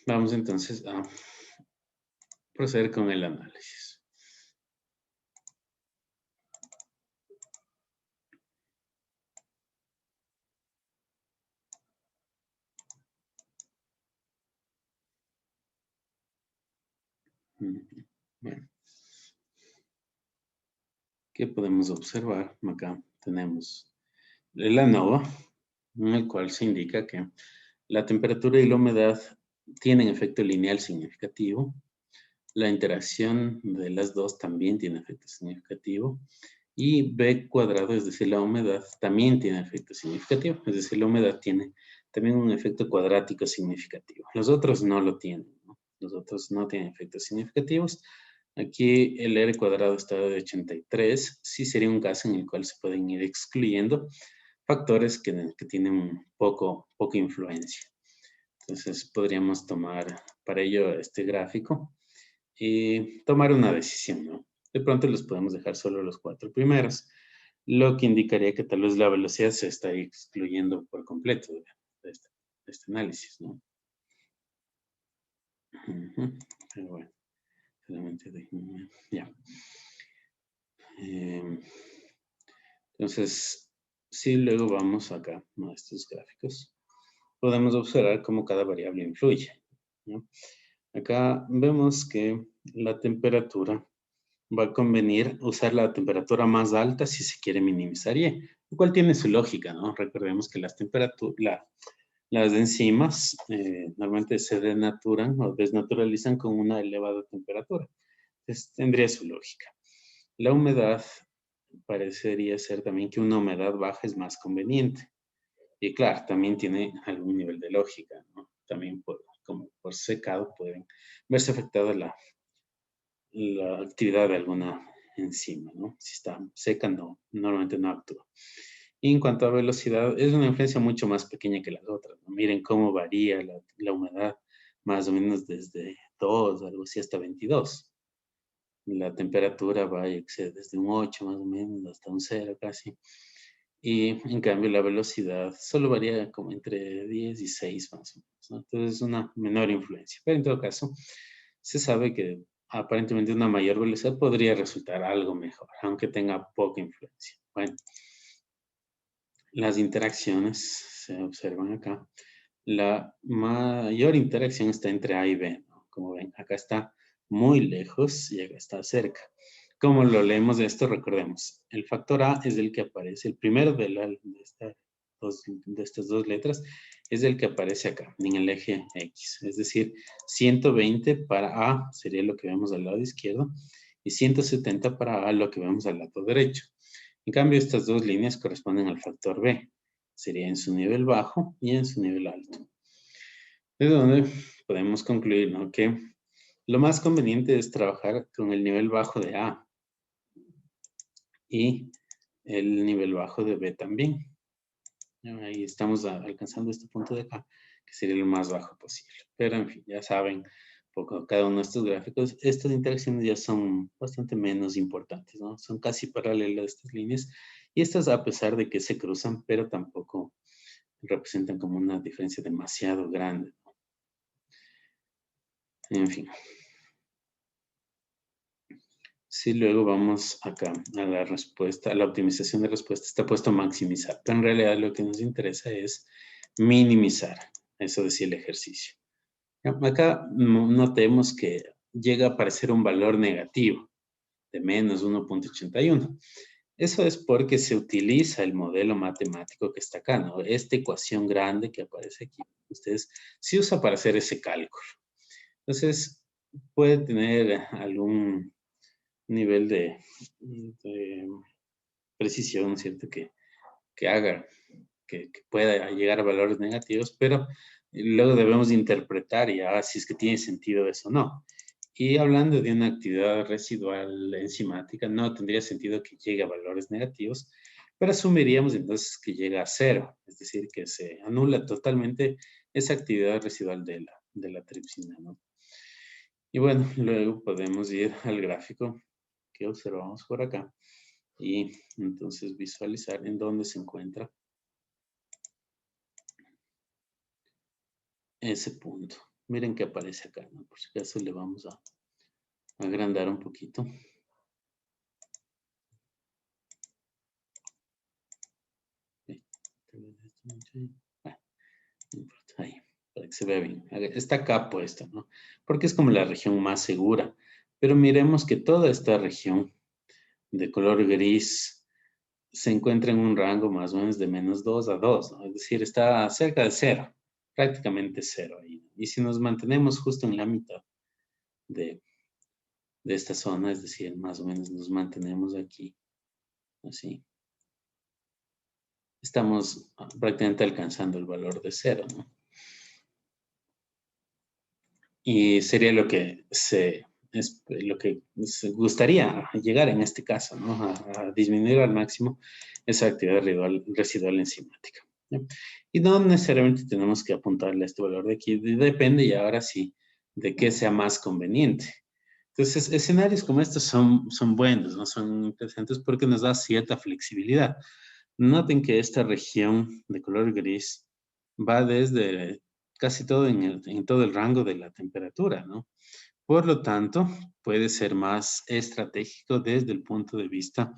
vamos entonces a proceder con el análisis. Bueno, ¿qué podemos observar? Acá tenemos el ANOVA, en el cual se indica que la temperatura y la humedad tienen efecto lineal significativo. La interacción de las dos también tiene efecto significativo. Y B cuadrado, es decir, la humedad, también tiene efecto significativo. Es decir, la humedad tiene también un efecto cuadrático significativo. Los otros no lo tienen, ¿no? Los otros no tienen efectos significativos. Aquí el R cuadrado está de 83. Sí sería un caso en el cual se pueden ir excluyendo factores que tienen poca influencia. Entonces podríamos tomar para ello este gráfico y tomar una decisión, ¿no? De pronto los podemos dejar solo los 4 primeros, lo que indicaría que tal vez la velocidad se está excluyendo por completo de este análisis, ¿no? Pero bueno, solamente ya. Entonces, si luego vamos acá a estos gráficos, podemos observar cómo cada variable influye, ¿no? Acá vemos que la temperatura va a convenir usar la temperatura más alta si se quiere minimizar Y, lo cual tiene su lógica, ¿no? Recordemos que las enzimas normalmente se denaturan o desnaturalizan con una elevada temperatura. Entonces, tendría su lógica. La humedad parecería ser también que una humedad baja es más conveniente. Y claro, también tiene algún nivel de lógica, ¿no? También como por secado pueden verse afectada la actividad de alguna enzima, ¿no? Si está seca, no, normalmente no actúa. Y en cuanto a velocidad, es una influencia mucho más pequeña que las otras, ¿no? Miren cómo varía la humedad, más o menos desde 2, algo así, hasta 22. La temperatura va desde un 8 más o menos hasta un 0 casi. Y en cambio la velocidad solo varía como entre 10 y 6 más o menos, ¿no? Entonces es una menor influencia. Pero en todo caso, se sabe que aparentemente una mayor velocidad podría resultar algo mejor, aunque tenga poca influencia. Bueno, las interacciones se observan acá. La mayor interacción está entre A y B, ¿no? Como ven, acá está muy lejos y acá está cerca. Como lo leemos de esto, recordemos, el factor A es el que aparece, el primero de estas dos letras es el que aparece acá, en el eje X. Es decir, 120 para A sería lo que vemos al lado izquierdo y 170 para A lo que vemos al lado derecho. En cambio, estas dos líneas corresponden al factor B. Sería en su nivel bajo y en su nivel alto. De donde podemos concluir, ¿no?, que lo más conveniente es trabajar con el nivel bajo de A y el nivel bajo de B también. Ahí estamos alcanzando este punto de acá, que sería lo más bajo posible. Pero, en fin, ya saben, poco cada uno de estos gráficos, estas interacciones ya son bastante menos importantes, ¿no? Son casi paralelas estas líneas. Y estas a pesar de que se cruzan, pero tampoco representan como una diferencia demasiado grande, ¿no? En fin. Si luego vamos acá a la respuesta, a la optimización de respuesta, está puesto maximizar. Pero en realidad lo que nos interesa es minimizar. Eso decía el ejercicio. Acá notemos que llega a aparecer un valor negativo de menos 1.81. Eso es porque se utiliza el modelo matemático que está acá, ¿no? Esta ecuación grande que aparece aquí, ustedes, se usa para hacer ese cálculo. Entonces, puede tener algún nivel de precisión, ¿cierto? Que haga, que pueda llegar a valores negativos, pero luego debemos interpretar ya si es que tiene sentido eso o no. Y hablando de una actividad residual enzimática, no tendría sentido que llegue a valores negativos, pero asumiríamos entonces que llega a cero, es decir, que se anula totalmente esa actividad residual de la tripsina, ¿no? Y bueno, luego podemos ir al gráfico que observamos por acá, y entonces visualizar en dónde se encuentra ese punto. Miren que aparece acá, ¿no? Por si acaso le vamos a agrandar un poquito. Ahí, para que se vea bien. Está acá puesto, ¿no? Porque es como la región más segura. Pero miremos que toda esta región de color gris se encuentra en un rango más o menos de -2 a 2, ¿no? Es decir, está cerca de cero, prácticamente cero ahí. Y si nos mantenemos justo en la mitad de, de esta zona, es decir, más o menos nos mantenemos aquí, así, estamos prácticamente alcanzando el valor de cero, ¿no? Y sería lo que se gustaría llegar en este caso, ¿no? A disminuir al máximo esa actividad residual enzimática, ¿no? Y no necesariamente tenemos que apuntarle a este valor de aquí, depende y ahora sí de qué sea más conveniente. Entonces, escenarios como estos son buenos, ¿no? Son interesantes porque nos da cierta flexibilidad. Noten que esta región de color gris va desde casi todo en todo el rango de la temperatura, ¿no? Por lo tanto, puede ser más estratégico desde el punto de vista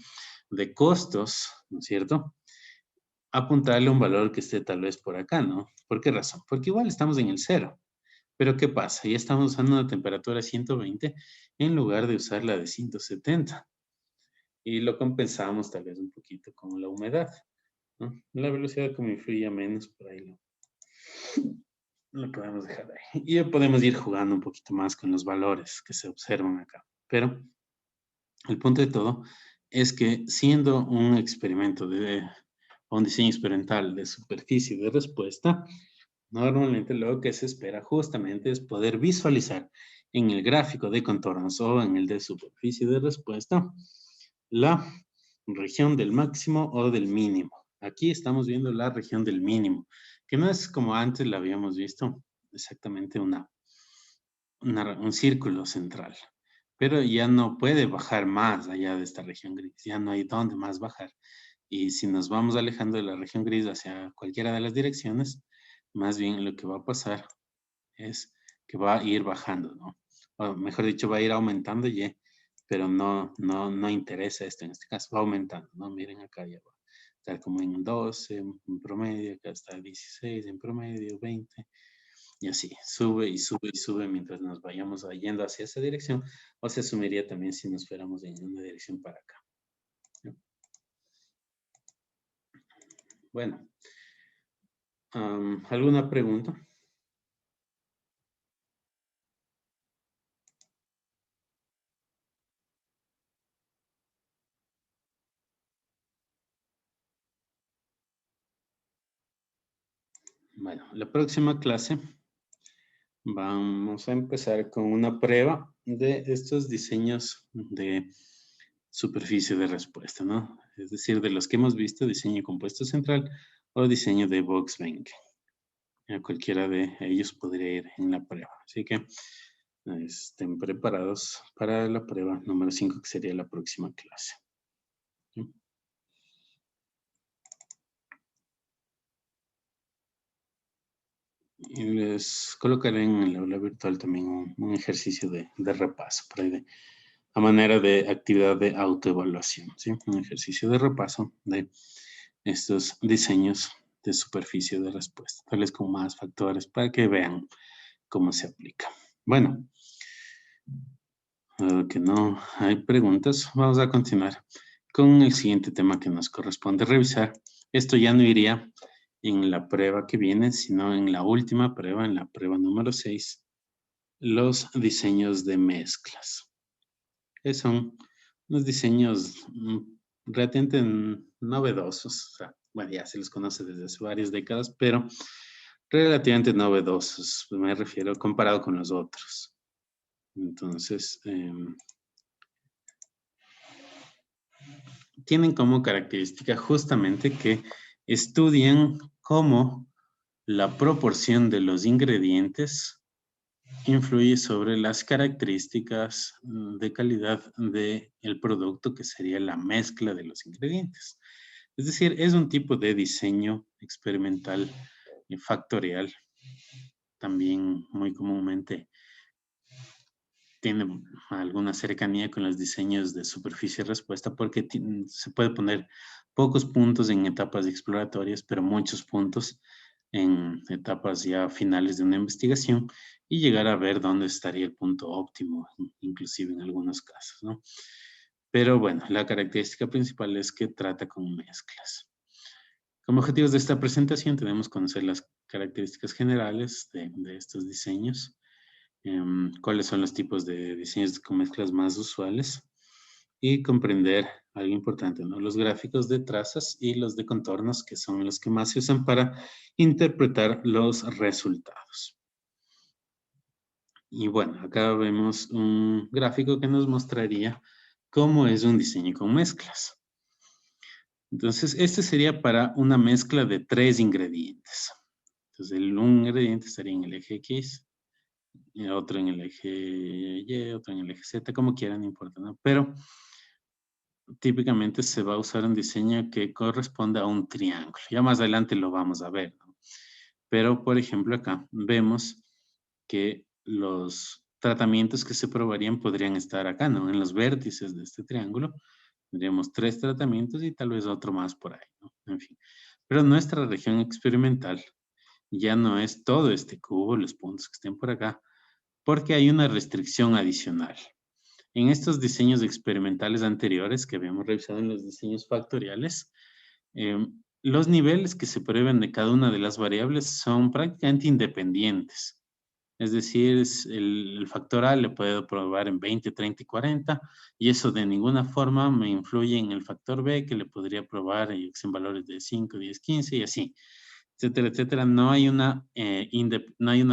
de costos, ¿no es cierto? Apuntarle un valor que esté tal vez por acá, ¿no? ¿Por qué razón? Porque igual estamos en el cero. Pero ¿qué pasa? Ya estamos usando una temperatura 120 en lugar de usar la de 170. Y lo compensamos tal vez un poquito con la humedad, ¿no? La velocidad como influye menos, por ahí lo podemos dejar ahí. Y ya podemos ir jugando un poquito más con los valores que se observan acá. Pero el punto de todo es que siendo un experimento un diseño experimental de superficie de respuesta, normalmente lo que se espera justamente es poder visualizar en el gráfico de contornos o en el de superficie de respuesta la región del máximo o del mínimo. Aquí estamos viendo la región del mínimo, que no es como antes la habíamos visto, exactamente un círculo central, pero ya no puede bajar más allá de esta región gris, ya no hay dónde más bajar. Y si nos vamos alejando de la región gris hacia cualquiera de las direcciones, más bien lo que va a pasar es que va a ir bajando, ¿no? O mejor dicho, va a ir aumentando y, pero no interesa esto en este caso, va aumentando, ¿no? Miren acá ya va a estar como en 12 en promedio, acá está 16 en promedio, 20, y así, sube y sube y sube mientras nos vayamos yendo hacia esa dirección, o se asumiría también si nos fuéramos en una dirección para acá, ¿no? Bueno, ¿alguna pregunta? Bueno, la próxima clase vamos a empezar con una prueba de estos diseños de superficie de respuesta, ¿no? Es decir, de los que hemos visto, diseño compuesto central o diseño de Box-Benck. Cualquiera de ellos podría ir en la prueba. Así que estén preparados para la prueba número 5, que sería la próxima clase. ¿Sí? Y les colocaré en el aula virtual también un ejercicio de repaso, por ahí a manera de actividad de autoevaluación, ¿sí? Un ejercicio de repaso de estos diseños de superficie de respuesta, tales como más factores para que vean cómo se aplica. Bueno, que no hay preguntas, vamos a continuar con el siguiente tema que nos corresponde revisar. Esto ya no iría en la prueba que viene, sino en la última prueba, en la prueba número 6, los diseños de mezclas, que son unos diseños relativamente novedosos. O sea, bueno, ya se los conoce desde hace varias décadas, pero relativamente novedosos, me refiero comparado con los otros. Entonces, tienen como característica justamente que estudian cómo la proporción de los ingredientes influye sobre las características de calidad del producto, que sería la mezcla de los ingredientes. Es decir, es un tipo de diseño experimental y factorial, también muy comúnmente tiene alguna cercanía con los diseños de superficie-respuesta, porque se puede poner pocos puntos en etapas exploratorias, pero muchos puntos en etapas ya finales de una investigación, y llegar a ver dónde estaría el punto óptimo, inclusive en algunos casos, ¿no? Pero bueno, la característica principal es que trata con mezclas. Como objetivos de esta presentación tenemos conocer las características generales de estos diseños, cuáles son los tipos de diseños con mezclas más usuales y comprender algo importante, ¿no? Los gráficos de trazas y los de contornos, que son los que más se usan para interpretar los resultados. Y bueno, acá vemos un gráfico que nos mostraría cómo es un diseño con mezclas. Entonces, este sería para una mezcla de 3 ingredientes. Entonces, un ingrediente estaría en el eje X, y otro en el eje Y, otro en el eje Z, como quieran, no importa, ¿no? Pero típicamente se va a usar un diseño que corresponde a un triángulo. Ya más adelante lo vamos a ver, ¿no? Pero, por ejemplo, acá vemos que los tratamientos que se probarían podrían estar acá, ¿no? En los vértices de este triángulo tendríamos 3 tratamientos y tal vez otro más por ahí, ¿no? En fin. Pero nuestra región experimental ya no es todo este cubo, los puntos que estén por acá, porque hay una restricción adicional. En estos diseños experimentales anteriores que habíamos revisado en los diseños factoriales, los niveles que se prueben de cada una de las variables son prácticamente independientes. Es decir, el factor A le puedo probar en 20, 30 y 40, y eso de ninguna forma me influye en el factor B, que le podría probar en valores de 5, 10, 15 y así, etcétera, etcétera. No hay una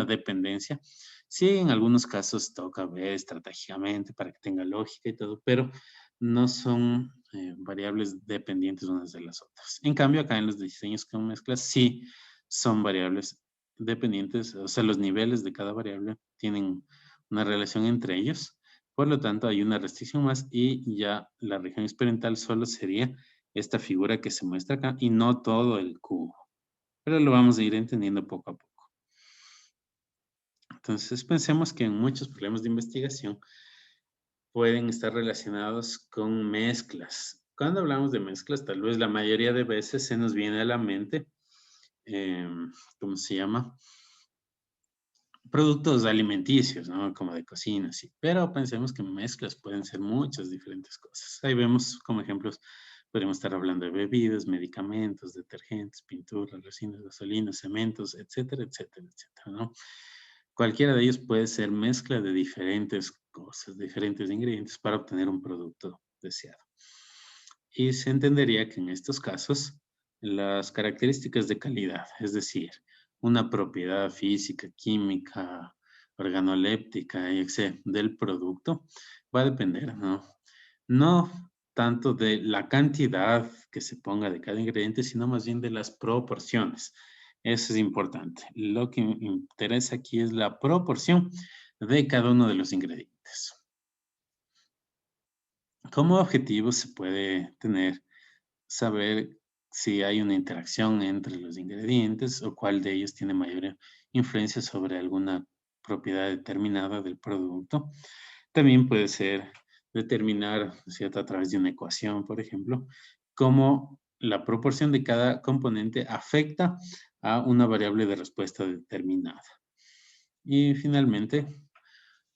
dependencia. Sí, en algunos casos toca ver estratégicamente para que tenga lógica y todo, pero no son variables dependientes unas de las otras. En cambio, acá en los diseños con mezclas sí son variables dependientes, o sea, los niveles de cada variable tienen una relación entre ellos. Por lo tanto, hay una restricción más y ya la región experimental solo sería esta figura que se muestra acá y no todo el cubo. Pero lo vamos a ir entendiendo poco a poco. Entonces, pensemos que en muchos problemas de investigación pueden estar relacionados con mezclas. Cuando hablamos de mezclas, tal vez la mayoría de veces se nos viene a la mente, ¿cómo se llama? Productos alimenticios, ¿no? Como de cocina, sí. Pero pensemos que mezclas pueden ser muchas diferentes cosas. Ahí vemos como ejemplos, podemos estar hablando de bebidas, medicamentos, detergentes, pinturas, resinas, gasolinas, cementos, etcétera, etcétera, etcétera, ¿no? Cualquiera de ellos puede ser mezcla de diferentes cosas, diferentes ingredientes para obtener un producto deseado. Y se entendería que en estos casos las características de calidad, es decir, una propiedad física, química, organoléptica, etc. del producto, va a depender, ¿no? No tanto de la cantidad que se ponga de cada ingrediente, sino más bien de las proporciones. Eso es importante. Lo que interesa aquí es la proporción de cada uno de los ingredientes. Como objetivo se puede tener saber si hay una interacción entre los ingredientes o cuál de ellos tiene mayor influencia sobre alguna propiedad determinada del producto. También puede ser determinar, ¿cierto?, a través de una ecuación, por ejemplo, cómo la proporción de cada componente afecta a una variable de respuesta determinada. Y finalmente,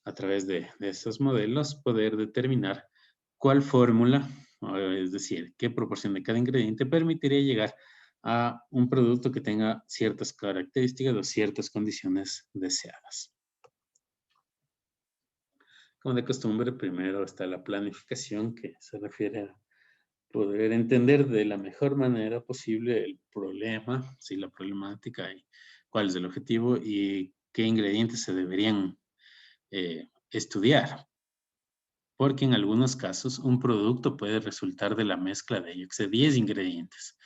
a través de estos modelos, poder determinar cuál fórmula, es decir, qué proporción de cada ingrediente permitiría llegar a un producto que tenga ciertas características o ciertas condiciones deseadas. Como de costumbre, primero está la planificación, que se refiere a poder entender de la mejor manera posible el problema, sí, la problemática y cuál es el objetivo y qué ingredientes se deberían estudiar. Porque en algunos casos un producto puede resultar de la mezcla de, yo que sé, 10 ingredientes.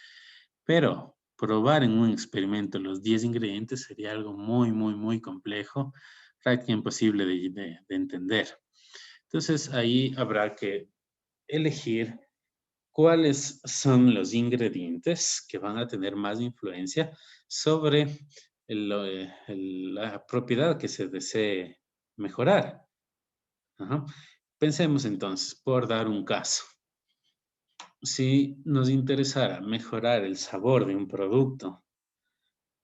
Pero probar en un experimento los 10 ingredientes sería algo muy, muy, muy complejo, prácticamente imposible de entender. Entonces, ahí habrá que elegir cuáles son los ingredientes que van a tener más influencia sobre la propiedad que se desee mejorar. Ajá. Pensemos entonces, por dar un caso, si nos interesara mejorar el sabor de un producto,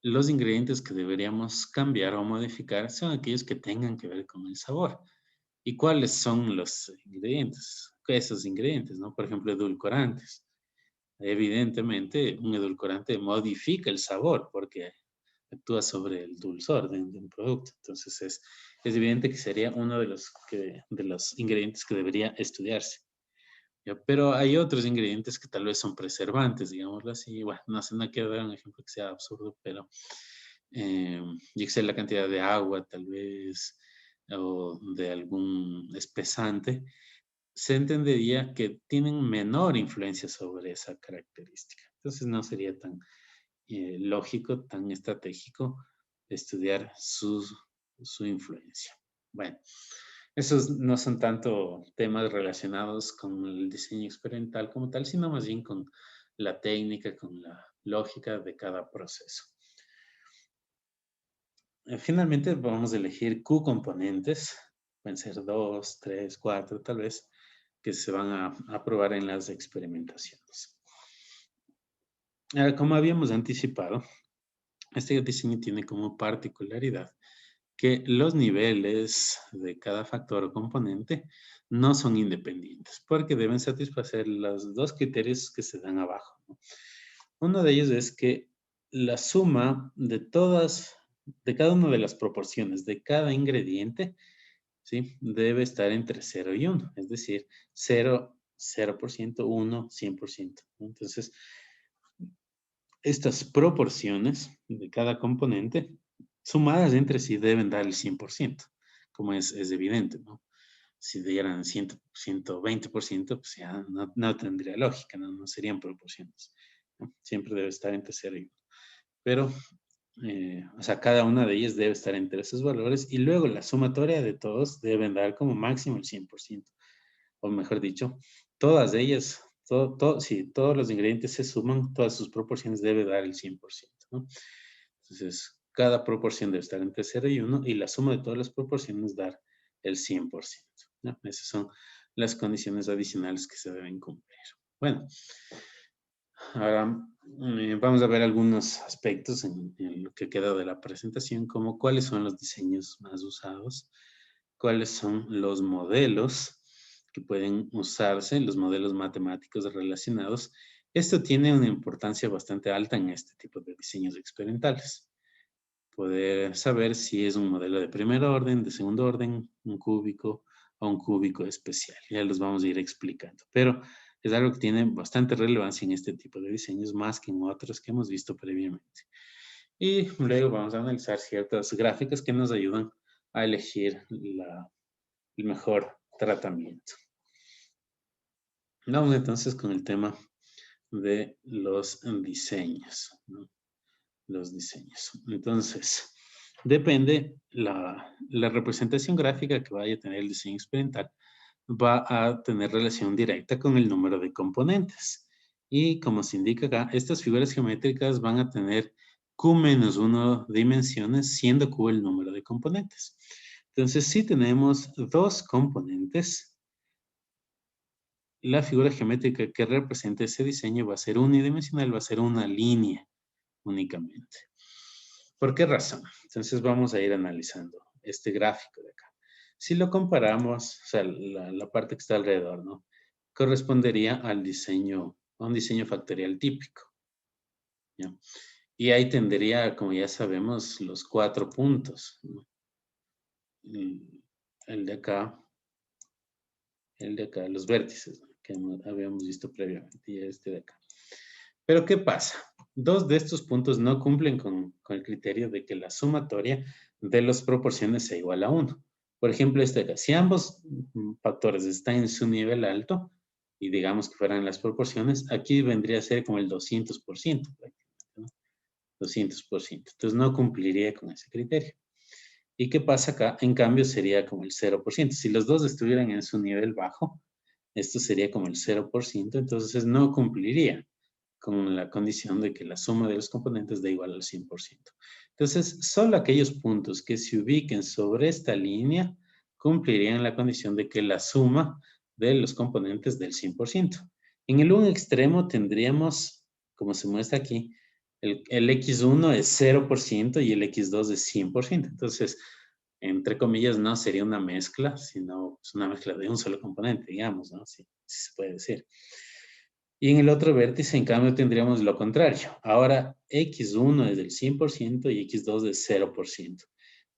los ingredientes que deberíamos cambiar o modificar son aquellos que tengan que ver con el sabor. ¿Y cuáles son los ingredientes? Esos ingredientes, ¿no? Por ejemplo, edulcorantes. Evidentemente, un edulcorante modifica el sabor porque actúa sobre el dulzor de un producto. Entonces, es evidente que sería uno de los ingredientes que debería estudiarse. ¿Ya? Pero hay otros ingredientes que tal vez son preservantes, digámoslo así. Bueno, no sé, no quiero dar un ejemplo que sea absurdo, pero yo que sé, la cantidad de agua tal vez, o de algún espesante, se entendería que tienen menor influencia sobre esa característica. Entonces no sería tan lógico, tan estratégico estudiar su influencia. Bueno, esos no son tanto temas relacionados con el diseño experimental como tal, sino más bien con la técnica, con la lógica de cada proceso. Finalmente vamos a elegir Q componentes, pueden ser 2, 3, 4 tal vez, que se van a probar en las experimentaciones. Como habíamos anticipado, este diseño tiene como particularidad que los niveles de cada factor o componente no son independientes, porque deben satisfacer los dos criterios que se dan abajo, ¿no? Uno de ellos es que la suma de cada una de las proporciones de cada ingrediente, ¿sí? Debe estar entre 0 y 1, es decir, 0, 0%, 1, 100%, ¿no? Entonces, estas proporciones de cada componente sumadas entre sí deben dar el 100%, como es evidente, ¿no? Si dieran 120%, pues ya no tendría lógica, no serían proporciones, ¿no? Siempre debe estar entre 0 y 1. Pero, o sea, cada una de ellas debe estar entre esos valores y luego la sumatoria de todos deben dar como máximo el 100%. O mejor dicho, todas ellas, si todos los ingredientes se suman, todas sus proporciones debe dar el 100%, ¿no? Entonces, cada proporción debe estar entre 0 y 1 y la suma de todas las proporciones dar el 100%, ¿no? Esas son las condiciones adicionales que se deben cumplir. Bueno, ahora vamos a ver algunos aspectos en lo que queda de la presentación, como cuáles son los diseños más usados, cuáles son los modelos que pueden usarse, los modelos matemáticos relacionados. Esto tiene una importancia bastante alta en este tipo de diseños experimentales. Poder saber si es un modelo de primer orden, de segundo orden, un cúbico o un cúbico especial. Ya los vamos a ir explicando. Pero es algo que tiene bastante relevancia en este tipo de diseños, más que en otros que hemos visto previamente. Y luego vamos a analizar ciertas gráficas que nos ayudan a elegir el mejor tratamiento. Vamos entonces con el tema de los diseños, ¿no? Los diseños. Entonces, depende la representación gráfica que vaya a tener el diseño experimental, va a tener relación directa con el número de componentes. Y como se indica acá, estas figuras geométricas van a tener Q-1 dimensiones, siendo Q el número de componentes. Entonces, si tenemos dos componentes, la figura geométrica que representa ese diseño va a ser unidimensional, va a ser una línea únicamente. ¿Por qué razón? Entonces vamos a ir analizando este gráfico de acá. Si lo comparamos, o sea, la parte que está alrededor, ¿no? Correspondería al diseño, a un diseño factorial típico, ¿ya? Y ahí tendría, como ya sabemos, los 4 puntos, ¿no? El de acá, los vértices, ¿no? Que habíamos visto previamente, y este de acá. Pero ¿qué pasa? Dos de estos puntos no cumplen con el criterio de que la sumatoria de las proporciones sea igual a 1. Por ejemplo, este de acá. Si ambos factores están en su nivel alto, y digamos que fueran las proporciones, aquí vendría a ser como el 200%, prácticamente, ¿no? 200%. Entonces no cumpliría con ese criterio. ¿Y qué pasa acá? En cambio sería como el 0%. Si los dos estuvieran en su nivel bajo, esto sería como el 0%, entonces no cumpliría con la condición de que la suma de los componentes da igual al 100%. Entonces, solo aquellos puntos que se ubiquen sobre esta línea cumplirían la condición de que la suma de los componentes del 100%. En el un extremo tendríamos, como se muestra aquí, el x1 es 0% y el x2 es 100%. Entonces, entre comillas, no sería una mezcla, sino es una mezcla de un solo componente, digamos, ¿no? Sí, sí se puede decir. Y en el otro vértice, en cambio, tendríamos lo contrario. Ahora, x1 es del 100% y x2 es 0%.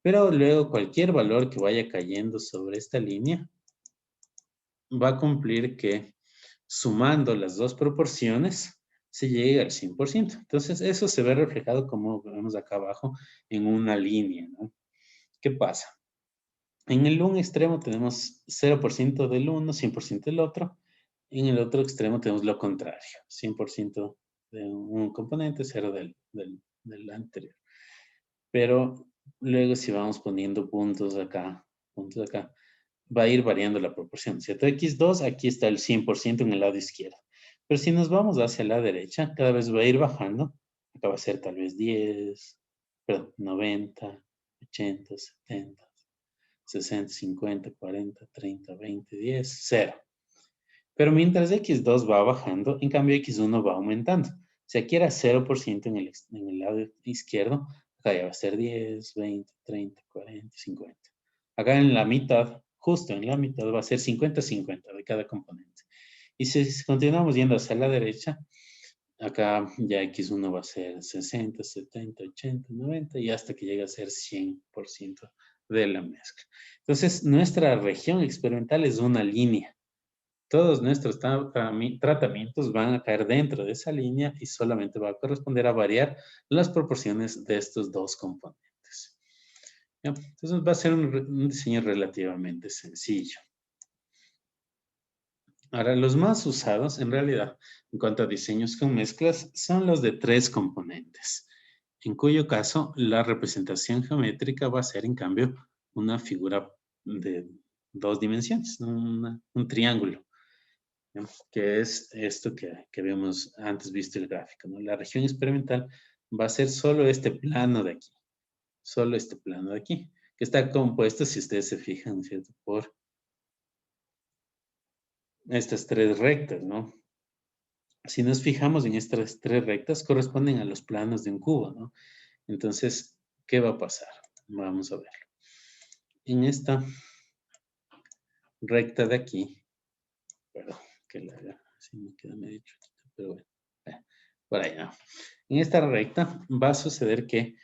Pero luego cualquier valor que vaya cayendo sobre esta línea va a cumplir que sumando las dos proporciones se llegue al 100%. Entonces, eso se ve reflejado como vemos acá abajo en una línea, ¿no? ¿Qué pasa? En el un extremo tenemos 0% del uno, 100% del otro. En el otro extremo tenemos lo contrario, 100% de un componente, 0 del anterior. Pero luego si vamos poniendo puntos acá, va a ir variando la proporción, ¿cierto? X2, aquí está el 100% en el lado izquierdo. Pero si nos vamos hacia la derecha, cada vez va a ir bajando. Acá va a ser tal vez 10, perdón, 90, 80, 70. 60, 50, 40, 30, 20, 10, 0. Pero mientras x2 va bajando, en cambio x1 va aumentando. Si aquí era 0% en el lado izquierdo, acá ya va a ser 10, 20, 30, 40, 50. Acá en la mitad, justo en la mitad, va a ser 50, 50 de cada componente. Y si continuamos yendo hacia la derecha, acá ya x1 va a ser 60, 70, 80, 90 y hasta que llegue a ser 100% de la mezcla. Entonces, nuestra región experimental es una línea. Todos nuestros tratamientos van a caer dentro de esa línea y solamente va a corresponder a variar las proporciones de estos dos componentes. ¿Ya? Entonces, va a ser un diseño relativamente sencillo. Ahora, los más usados, en realidad, en cuanto a diseños con mezclas, son los de 3 componentes, en cuyo caso la representación geométrica va a ser, en cambio, una figura de 2 dimensiones, un triángulo, ¿no? Que es esto que habíamos antes visto el gráfico, ¿no? La región experimental va a ser solo este plano de aquí, solo este plano de aquí, que está compuesto, si ustedes se fijan, ¿cierto?, por estas 3 rectas, ¿no? Si nos fijamos en estas 3 rectas, corresponden a los planos de un cubo, ¿no? Entonces, ¿qué va a pasar? Vamos a verlo. En esta recta de aquí, perdón, que la haga, así me queda medio chutito, pero bueno, por allá. En esta recta va a suceder que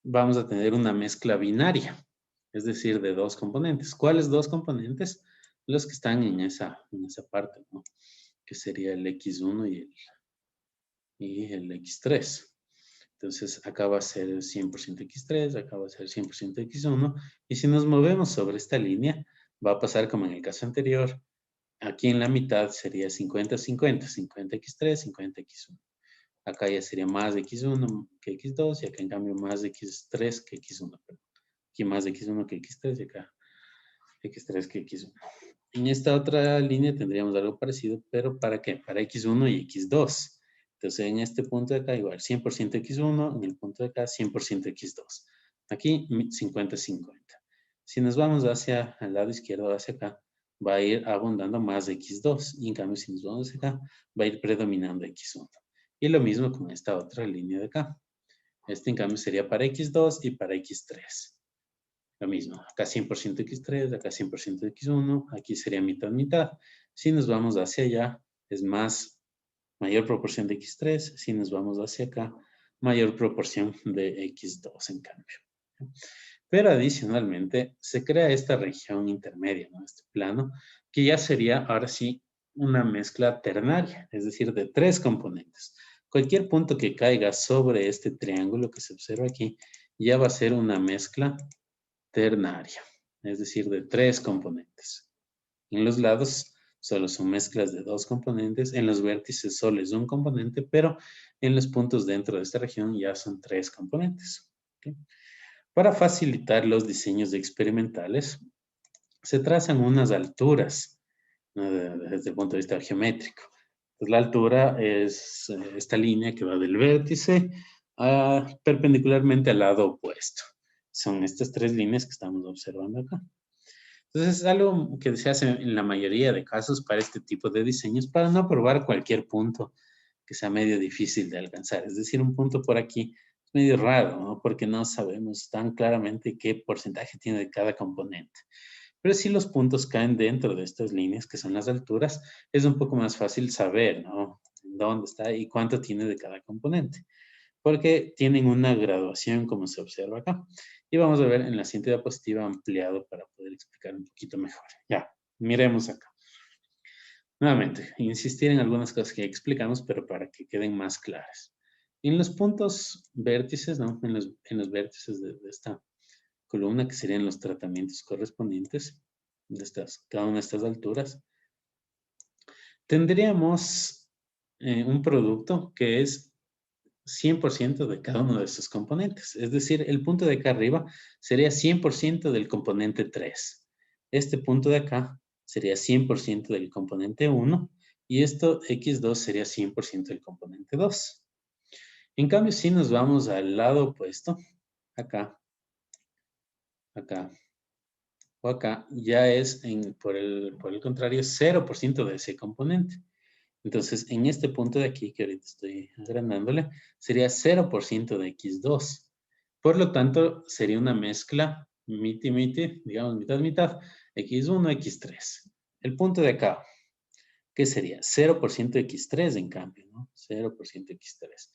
vamos a tener una mezcla binaria, es decir, de 2 componentes. ¿Cuáles 2 componentes? Los que están en esa parte, ¿no? Que sería el x1 y el x3. Entonces, acá va a ser 100% x3, acá va a ser 100% x1. Y si nos movemos sobre esta línea, va a pasar como en el caso anterior. Aquí en la mitad sería 50-50, 50x3, 50x1. Acá ya sería más de x1 que x2 y acá en cambio más de x3 que x1. Aquí más de x1 que x3 y acá x3 que x1. En esta otra línea tendríamos algo parecido, pero ¿para qué? Para x1 y x2. Entonces, en este punto de acá, igual, 100% x1, en el punto de acá, 100% x2. Aquí, 50-50. Si nos vamos hacia el lado izquierdo, hacia acá, va a ir abundando más de x2. Y en cambio, si nos vamos hacia acá, va a ir predominando x1. Y lo mismo con esta otra línea de acá. Este, en cambio, sería para x2 y para x3. Lo mismo, acá 100% x3, acá 100% x1, aquí sería mitad, mitad. Si nos vamos hacia allá, es mayor proporción de x3. Si nos vamos hacia acá, mayor proporción de x2 en cambio. Pero adicionalmente, se crea esta región intermedia, ¿no? Este plano, que ya sería, ahora sí, una mezcla ternaria, es decir, de 3 componentes. Cualquier punto que caiga sobre este triángulo que se observa aquí, ya va a ser una mezcla ternaria, es decir, de 3 componentes. En los lados solo son mezclas de 2 componentes, en los vértices solo es un componente, pero en los puntos dentro de esta región ya son 3 componentes. ¿Okay? Para facilitar los diseños experimentales, se trazan unas alturas, ¿no? Desde el punto de vista geométrico. Pues la altura es esta línea que va del vértice perpendicularmente al lado opuesto. Son estas tres líneas que estamos observando acá. Entonces es algo que se hace en la mayoría de casos para este tipo de diseños, para no probar cualquier punto que sea medio difícil de alcanzar. Es decir, un punto por aquí es medio raro, ¿no? Porque no sabemos tan claramente qué porcentaje tiene de cada componente. Pero si los puntos caen dentro de estas líneas, que son las alturas, es un poco más fácil saber, ¿no? Dónde está y cuánto tiene de cada componente. Porque tienen una graduación, como se observa acá. Y vamos a ver en la siguiente diapositiva ampliado para poder explicar un poquito mejor. Ya, miremos acá. Nuevamente, insistir en algunas cosas que ya explicamos, pero para que queden más claras. En los puntos vértices, ¿no? En los vértices de esta columna, que serían los tratamientos correspondientes de cada una de estas alturas, tendríamos un producto que es 100% de cada uno de estos componentes. Es decir, el punto de acá arriba sería 100% del componente 3. Este punto de acá sería 100% del componente 1 y esto x2 sería 100% del componente 2. En cambio, si nos vamos al lado opuesto, acá, acá o acá, ya es por el contrario 0% de ese componente. Entonces, en este punto de aquí, que ahorita estoy agrandándole, sería 0% de x2. Por lo tanto, sería una mezcla miti-miti, digamos mitad-mitad, x1, x3. El punto de acá, ¿qué sería? 0% x3 en cambio, ¿no? 0% x3.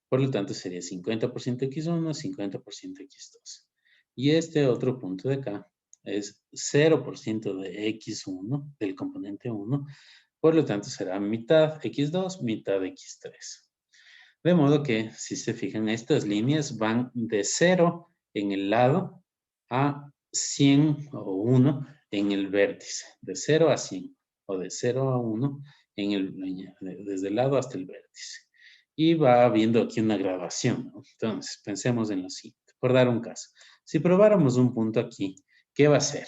Por lo tanto, sería 50% x1, 50% x2. Y este otro punto de acá es 0% de x1, del componente 1, por lo tanto, será mitad x2, mitad x3. De modo que, si se fijan, estas líneas van de 0 en el lado a 100 o 1 en el vértice. De 0 a 100 o de 0 a 1 desde el lado hasta el vértice. Y va habiendo aquí una graduación, ¿no? Entonces, pensemos en lo siguiente. Por dar un caso, si probáramos un punto aquí, ¿qué va a ser?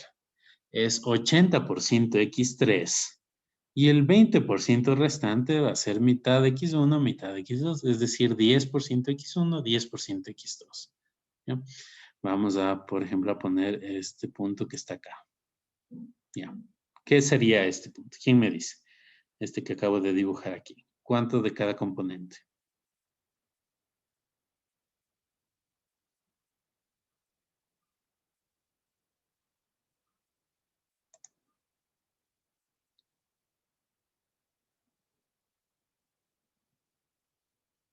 Es 80% x3 y el 20% restante va a ser mitad x1, mitad x2, es decir, 10% x1, 10% x2. ¿Ya? Vamos a, por ejemplo, a poner este punto que está acá. ¿Ya? ¿Qué sería este punto? ¿Quién me dice? Este que acabo de dibujar aquí. ¿Cuánto de cada componente?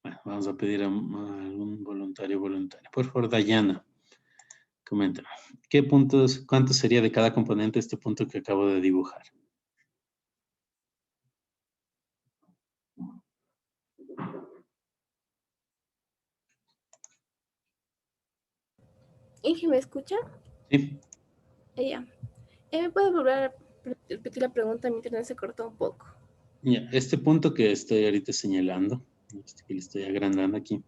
Bueno, vamos a pedir a algún voluntario. Por favor, Dayana, comenta. ¿Qué puntos, cuánto sería de cada componente este punto que acabo de dibujar? Inge, ¿me escucha? Sí. Ella. ¿Me puede volver a repetir la pregunta? Mi internet se cortó un poco. Ya, este punto que estoy ahorita señalando, que le estoy agrandando aquí,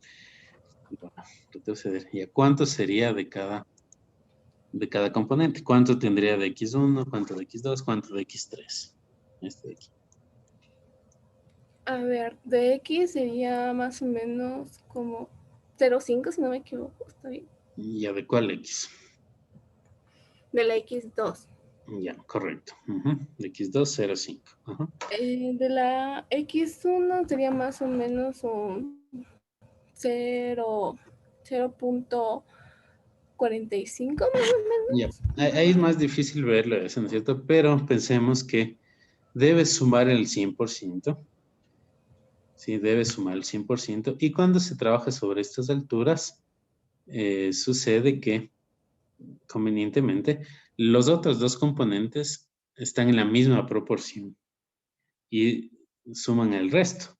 va a retroceder. Ya, ¿cuánto sería de cada componente? ¿Cuánto tendría de x1, cuánto de x2, cuánto de x3? Este de aquí. A ver, de X sería más o menos como 0,5, si no me equivoco, está bien. Ya, ¿de cuál x? De la X2. Ya, correcto. De x2, 0,5. Ajá. De la X1 sería más o menos un 0,45 más o Ya, menos. ahí es más difícil verlo eso, ¿no es cierto? Pero pensemos que debe sumar el 100%. Sí, debe sumar el 100%. Y cuando se trabaja sobre estas alturas, sucede que convenientemente, los otros dos componentes están en la misma proporción y suman el resto.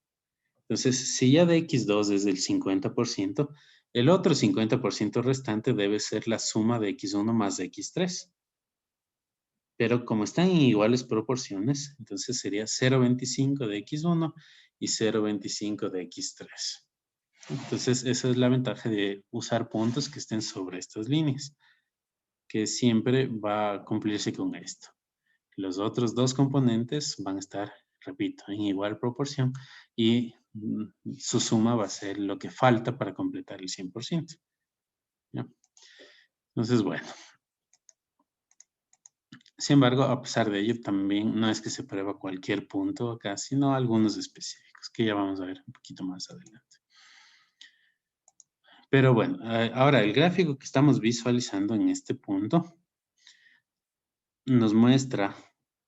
Entonces, si ya de x2 es del 50%, el otro 50% restante debe ser la suma de x1 más de x3. Pero como están en iguales proporciones, entonces sería 0,25 de x1 y 0,25 de x3. Entonces, esa es la ventaja de usar puntos que estén sobre estas líneas, que siempre va a cumplirse con esto. Los otros dos componentes van a estar, repito, en igual proporción y su suma va a ser lo que falta para completar el 100%. ¿Ya? Entonces, bueno. Sin embargo, a pesar de ello, también no es que se prueba cualquier punto acá, sino algunos específicos, que ya vamos a ver un poquito más adelante. Pero bueno, ahora el gráfico que estamos visualizando en este punto nos muestra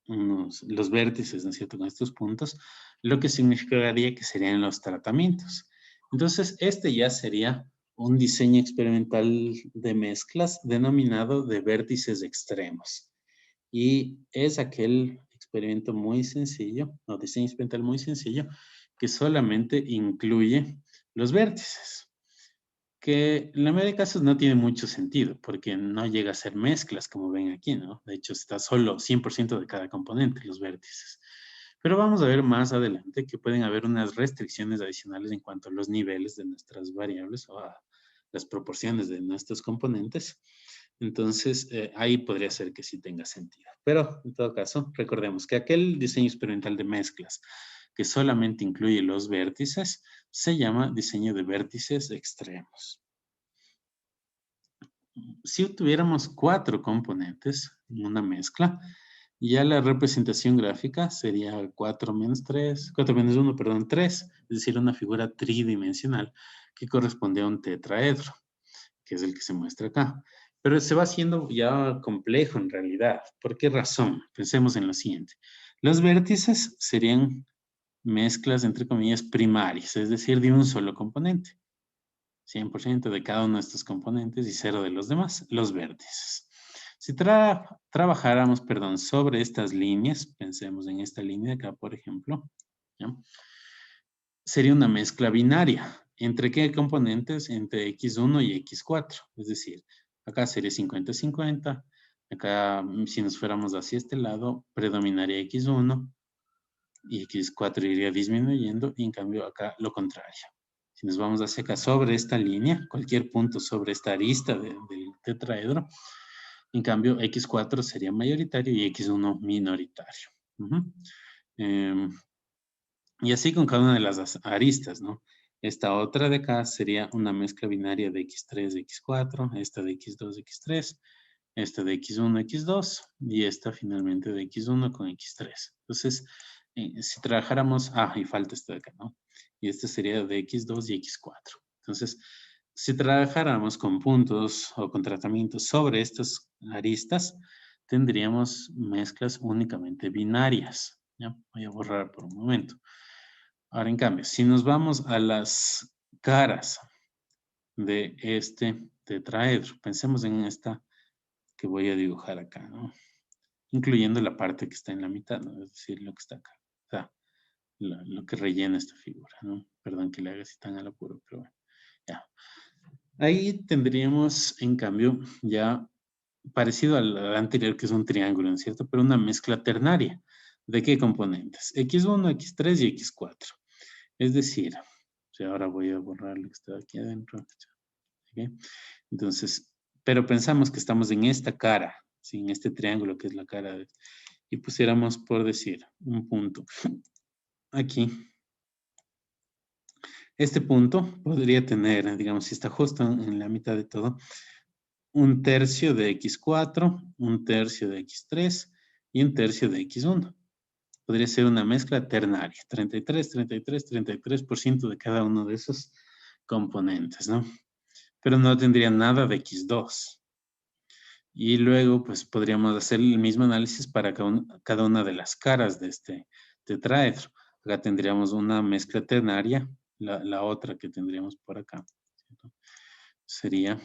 los vértices, ¿no es cierto?, con estos puntos, lo que significaría que serían los tratamientos. Entonces, este ya sería un diseño experimental de mezclas denominado de vértices extremos. Y es aquel experimento muy sencillo, o diseño experimental muy sencillo, que solamente incluye los vértices, que en la mayoría de casos no tiene mucho sentido, porque no llega a ser mezclas, como ven aquí, ¿no? De hecho, está solo 100% de cada componente, los vértices. Pero vamos a ver más adelante que pueden haber unas restricciones adicionales en cuanto a los niveles de nuestras variables o a las proporciones de nuestros componentes. Entonces, ahí podría ser que sí tenga sentido. Pero, en todo caso, recordemos que aquel diseño experimental de mezclas que solamente incluye los vértices se llama diseño de vértices extremos. Si tuviéramos 4 componentes en una mezcla, ya la representación gráfica sería 4 menos 3, 4 menos 1, perdón, 3, es decir, una figura tridimensional que corresponde a un tetraedro, que es el que se muestra acá. Pero se va haciendo ya complejo en realidad. ¿Por qué razón? Pensemos en lo siguiente. Los vértices serían mezclas, entre comillas, primarias, es decir, de un solo componente. 100% de cada uno de estos componentes y 0 de los demás, los vértices. Si trabajáramos, perdón, sobre estas líneas, pensemos en esta línea acá, por ejemplo, ¿ya? Sería una mezcla binaria. ¿Entre qué componentes? Entre X1 y X4. Es decir, acá sería 50-50. Acá, si nos fuéramos hacia este lado, predominaría X1 y X4 iría disminuyendo. Y en cambio acá lo contrario. Si nos vamos hacia acá sobre esta línea, cualquier punto sobre esta arista del tetraedro, en cambio X4 sería mayoritario y X1 minoritario. Y así con cada una de las aristas, ¿no? Esta otra de acá sería una mezcla binaria de X3, X4, esta de X2, X3, esta de X1, X2 y esta finalmente de X1 con X3. Entonces, si trabajáramos, y falta esta de acá, ¿no? Y esta sería de X2 y X4. Entonces, si trabajáramos con puntos o con tratamientos sobre estas aristas, tendríamos mezclas únicamente binarias. ¿Ya? Voy a borrar por un momento. Ahora, en cambio, si nos vamos a las caras de este tetraedro, pensemos en esta que voy a dibujar acá, ¿no? Incluyendo la parte que está en la mitad, ¿no? Es decir, lo que está acá. O sea, lo que rellena esta figura, ¿no? Perdón que le haga así tan al apuro, pero bueno, ya. Ahí tendríamos, en cambio, ya parecido al anterior, que es un triángulo, ¿no es cierto? Pero una mezcla ternaria. ¿De qué componentes? X1, X3 y X4. Es decir, ahora voy a borrar lo que está aquí adentro. ¿Okay? Entonces, pero pensamos que estamos en esta cara, ¿sí? En este triángulo que es la cara, y pusiéramos, por decir, un punto aquí. Este punto podría tener, digamos, si está justo en la mitad de todo, un tercio de X4, un tercio de X3 y un tercio de X1. Podría ser una mezcla ternaria, 33, 33, 33% de cada uno de esos componentes, ¿no? Pero no tendría nada de X2. Y luego, pues, podríamos hacer el mismo análisis para cada una de las caras de este tetraedro. Acá tendríamos una mezcla ternaria, la otra que tendríamos por acá, ¿cierto? Sería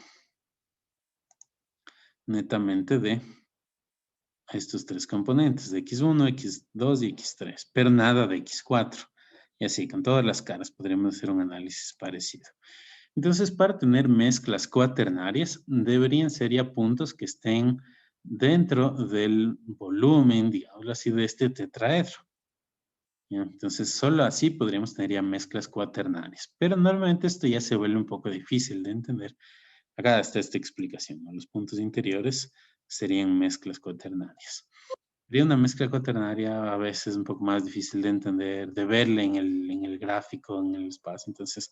netamente de estos tres componentes, de X1, X2 y X3, pero nada de X4. Y así, con todas las caras podríamos hacer un análisis parecido. Entonces, para tener mezclas cuaternarias, deberían ser ya puntos que estén dentro del volumen, digamos así, de este tetraedro. ¿Ya? Entonces, solo así podríamos tener ya mezclas cuaternarias. Pero normalmente esto ya se vuelve un poco difícil de entender. Acá está esta explicación, ¿no? Los puntos interiores serían mezclas cuaternarias. Sería una mezcla cuaternaria a veces un poco más difícil de entender, de verla en el gráfico, en el espacio, entonces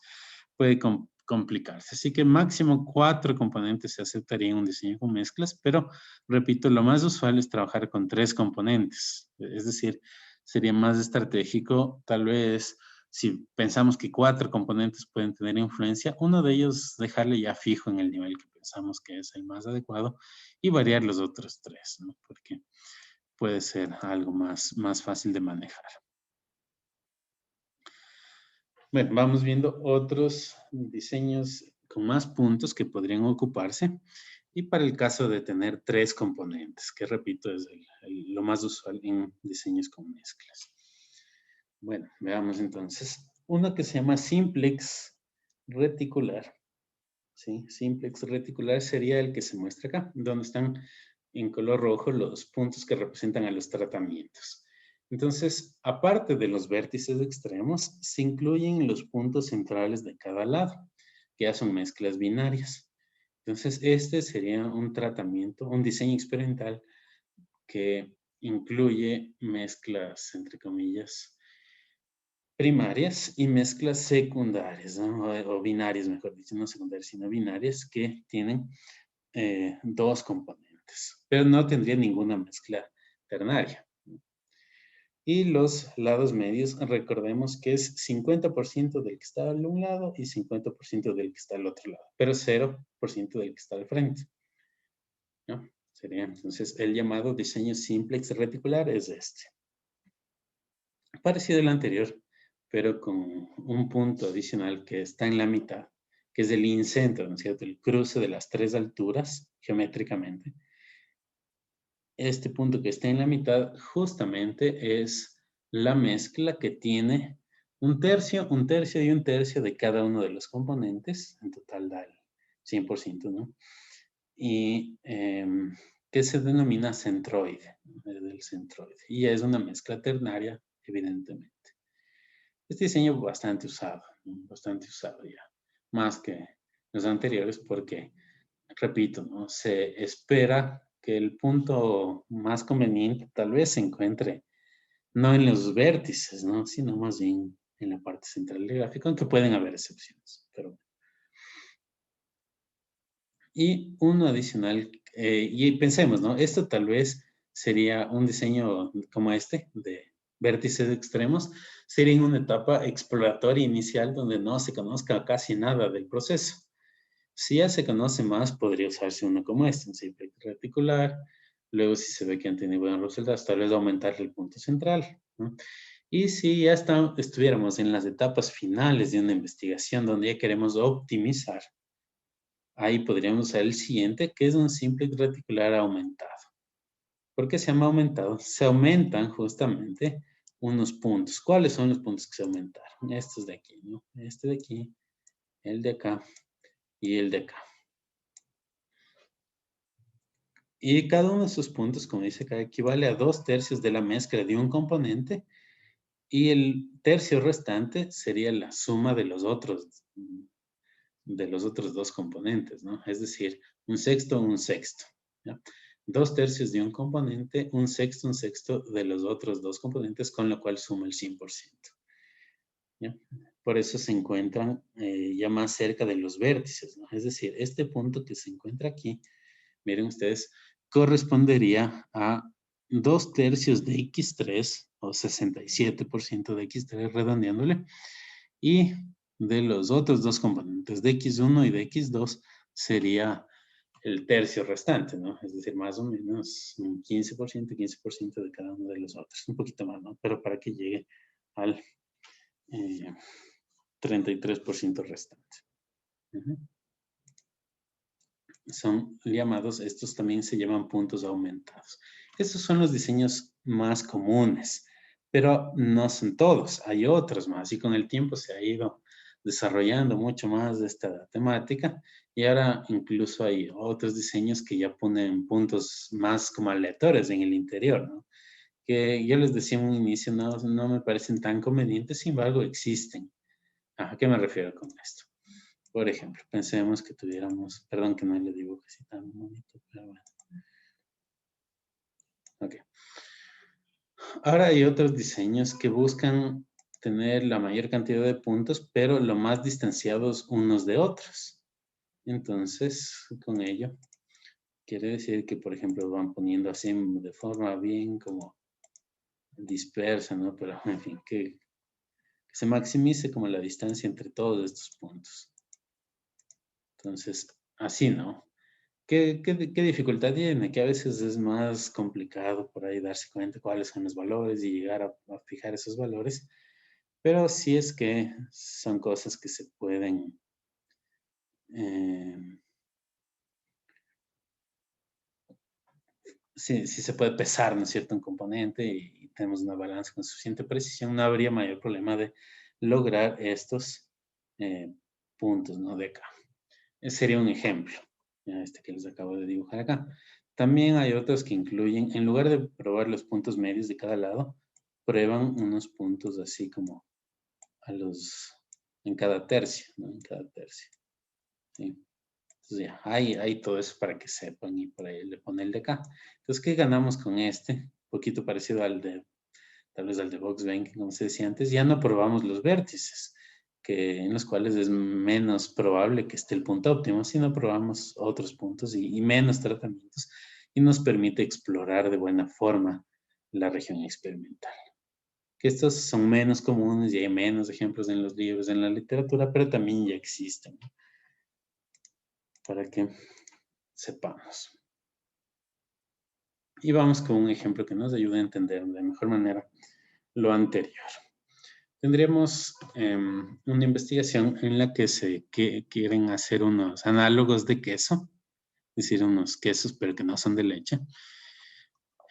puede complicarse. Así que máximo 4 componentes se aceptaría en un diseño con mezclas, pero repito, lo más usual es trabajar con 3 componentes. Es decir, sería más estratégico, tal vez si pensamos que 4 componentes pueden tener influencia, uno de ellos dejarle ya fijo en el nivel que pensamos que es el más adecuado y variar los otros 3, ¿no? Porque puede ser algo más fácil de manejar. Bueno, vamos viendo otros diseños con más puntos que podrían ocuparse. Y para el caso de tener 3 componentes, que repito, es lo más usual en diseños con mezclas. Bueno, veamos entonces. Uno que se llama simplex reticular. ¿Sí? Simplex reticular sería el que se muestra acá, donde están en color rojo los puntos que representan a los tratamientos. Entonces, aparte de los vértices extremos, se incluyen los puntos centrales de cada lado, que ya son mezclas binarias. Entonces, este sería un tratamiento, un diseño experimental que incluye mezclas, entre comillas, primarias y mezclas secundarias, ¿no? O binarias, mejor dicho, no secundarias, sino binarias, que tienen 2 componentes, pero no tendría ninguna mezcla ternaria. Y los lados medios, recordemos que es 50% del que está al un lado y 50% del que está al otro lado, pero 0% del que está al frente, ¿no? Sería entonces el llamado diseño simplex reticular es este. Parecido al anterior, pero con un punto adicional que está en la mitad, que es el incentro, ¿no es cierto? El cruce de las 3 alturas, geométricamente. Este punto que está en la mitad justamente es la mezcla que tiene un tercio y un tercio de cada uno de los componentes, en total da el 100%, ¿no? Y que se denomina centroide, del centroide. Y es una mezcla ternaria, evidentemente. Este diseño bastante usado ya, más que los anteriores porque, repito, ¿no? Se espera que el punto más conveniente tal vez se encuentre no en los vértices, ¿no? Sino más bien en la parte central del gráfico, aunque pueden haber excepciones. Pero... Y uno adicional, y pensemos, ¿no? Esto tal vez sería un diseño como este, de vértices extremos, sería en una etapa exploratoria inicial donde no se conozca casi nada del proceso. Si ya se conoce más, podría usarse uno como este, un simple reticular. Luego, si se ve que han tenido buenos resultados, tal vez aumentar el punto central, ¿no? Y si ya estuviéramos en las etapas finales de una investigación donde ya queremos optimizar, ahí podríamos usar el siguiente, que es un simple reticular aumentado. ¿Por qué se llama aumentado? Se aumentan justamente unos puntos. ¿Cuáles son los puntos que se aumentaron? Estos de aquí, ¿no? Este de aquí, el de acá y el de acá. Y cada uno de esos puntos, como dice acá, equivale a 2/3 de la mezcla de un componente y el tercio restante sería la suma de los otros 2 componentes, ¿no? Es decir, un sexto, ¿ya? 2/3 de un componente, un sexto de los otros 2 componentes, con lo cual suma el 100%, ¿ya? Por eso se encuentran ya más cerca de los vértices, ¿no? Es decir, este punto que se encuentra aquí, miren ustedes, correspondería a 2/3 de X3 o 67% de X3 redondeándole y de los otros 2 componentes de X1 y de X2 sería el tercio restante, ¿no? Es decir, más o menos un 15% de cada uno de los otros, un poquito más, ¿no? Pero para que llegue al 33% restante. Son llamados, estos también se llaman puntos aumentados. Estos son los diseños más comunes, pero no son todos, hay otros más y con el tiempo se ha ido desarrollando mucho más de esta temática y ahora incluso hay otros diseños que ya ponen puntos más como aleatorios en el interior, ¿no? que yo les decía en un inicio, no me parecen tan convenientes, sin embargo, existen. ¿A qué me refiero con esto? Por ejemplo, pensemos que tuviéramos, perdón que no le dibujo así tan bonito, pero bueno. Ok. Ahora hay otros diseños que buscan tener la mayor cantidad de puntos, pero lo más distanciados unos de otros. Entonces, con ello, quiere decir que, por ejemplo, van poniendo así de forma bien como dispersa, ¿no? Pero, en fin, que se maximice como la distancia entre todos estos puntos. Entonces, así, ¿no? ¿Qué dificultad tiene? Que a veces es más complicado por ahí darse cuenta cuáles son los valores y llegar a fijar esos valores, pero sí es que son cosas que se pueden, eh, sí se puede pesar, ¿no es cierto?, un componente y tenemos una balanza con suficiente precisión, no habría mayor problema de lograr estos eh, puntos, ¿no? De acá. Ese sería un ejemplo, ya este que les acabo de dibujar acá. También hay otros que incluyen, en lugar de probar los puntos medios de cada lado, prueban unos puntos así como en cada tercio, ¿no? En cada tercio. ¿Sí? Entonces ya, hay todo eso para que sepan y por ahí le pone el de acá. Entonces, ¿qué ganamos con este? Un poquito parecido tal vez al de Box20, como se decía antes, ya no probamos los vértices, en los cuales es menos probable que esté el punto óptimo, sino probamos otros puntos y menos tratamientos y nos permite explorar de buena forma la región experimental. Que estos son menos comunes y hay menos ejemplos en los libros, en la literatura, pero también ya existen, ¿no? Para que sepamos. Y vamos con un ejemplo que nos ayude a entender de mejor manera lo anterior. Tendríamos una investigación en la que quieren hacer unos análogos de queso, es decir, unos quesos pero que no son de leche,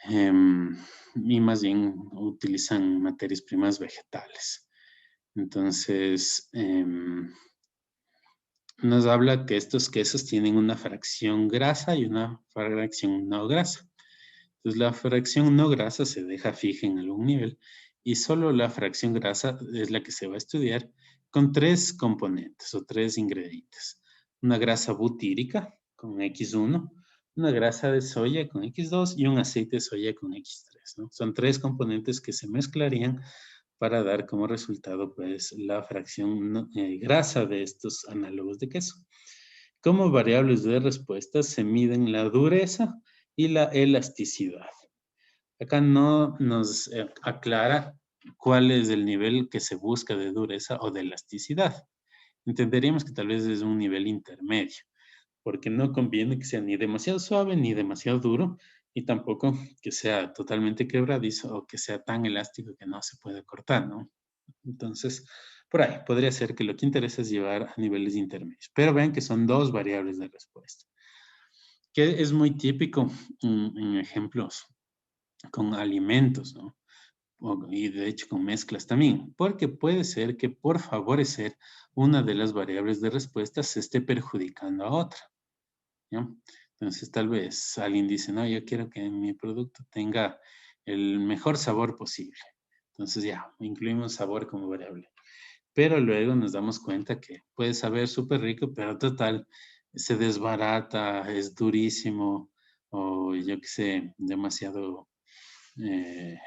y más bien utilizan materias primas vegetales. Entonces, nos habla que estos quesos tienen una fracción grasa y una fracción no grasa. Entonces, la fracción no grasa se deja fija en algún nivel y solo la fracción grasa es la que se va a estudiar con tres componentes o tres ingredientes. Una grasa butírica con X1, una grasa de soya con X2 y un aceite de soya con X3, ¿no? Son tres componentes que se mezclarían para dar como resultado pues la fracción grasa de estos análogos de queso. Como variables de respuesta se miden la dureza y la elasticidad. Acá no nos aclara cuál es el nivel que se busca de dureza o de elasticidad. Entenderíamos que tal vez es un nivel intermedio, porque no conviene que sea ni demasiado suave ni demasiado duro, y tampoco que sea totalmente quebradizo o que sea tan elástico que no se puede cortar, ¿no? Entonces, por ahí podría ser que lo que interesa es llevar a niveles intermedios. Pero vean que son dos variables de respuesta, que es muy típico en ejemplos con alimentos, ¿no? Y de hecho con mezclas también, porque puede ser que por favorecer una de las variables de respuesta se esté perjudicando a otra, ¿no? Entonces tal vez alguien dice, no, yo quiero que mi producto tenga el mejor sabor posible. Entonces ya, incluimos sabor como variable. Pero luego nos damos cuenta que puede saber súper rico, pero total, se desbarata, es durísimo, o yo qué sé, demasiado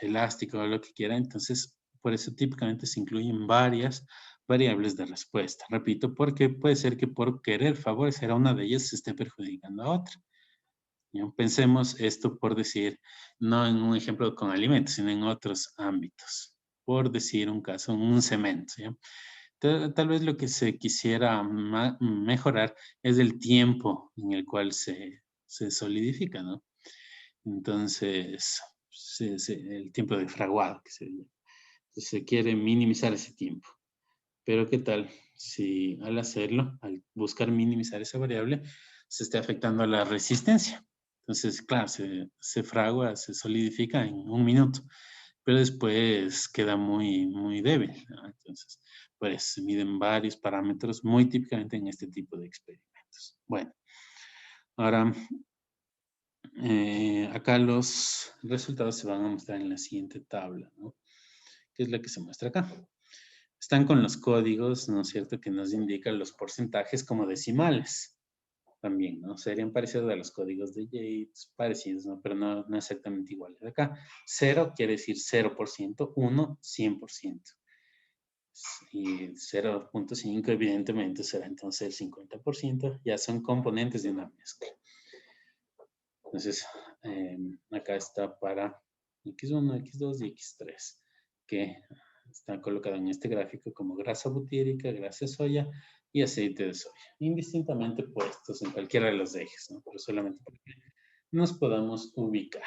elástico o lo que quiera. Entonces, por eso típicamente se incluyen varias variables de respuesta. Repito, porque puede ser que por querer favorecer a una de ellas se esté perjudicando a otra. ¿Ya? Pensemos esto por decir, no en un ejemplo con alimentos, sino en otros ámbitos. Por decir un caso, un cemento. ¿Ya? Tal vez lo que se quisiera mejorar es el tiempo en el cual se solidifica, ¿no? Entonces, el tiempo de fraguado, que sería. Entonces, se quiere minimizar ese tiempo. Pero ¿qué tal si al hacerlo, al buscar minimizar esa variable, se esté afectando a la resistencia? Entonces, claro, se fragua, se solidifica en un minuto, pero después queda muy, muy débil, ¿no? Entonces, pues se miden varios parámetros muy típicamente en este tipo de experimentos. Bueno, ahora acá los resultados se van a mostrar en la siguiente tabla, ¿no? Que es la que se muestra acá. Están con los códigos, ¿no es cierto?, que nos indican los porcentajes como decimales. También, ¿no? Serían parecidos a los códigos de Yates, parecidos, ¿no? Pero no exactamente iguales. Acá, 0 quiere decir 0%, 1, 100%. Y 0.5 evidentemente será entonces el 50%. Ya son componentes de una mezcla. Entonces, acá está para X1, X2 y X3, que está colocado en este gráfico como grasa butírica, grasa de soya y aceite de soya, indistintamente puestos en cualquiera de los ejes, ¿no? Pero solamente para que nos podamos ubicar.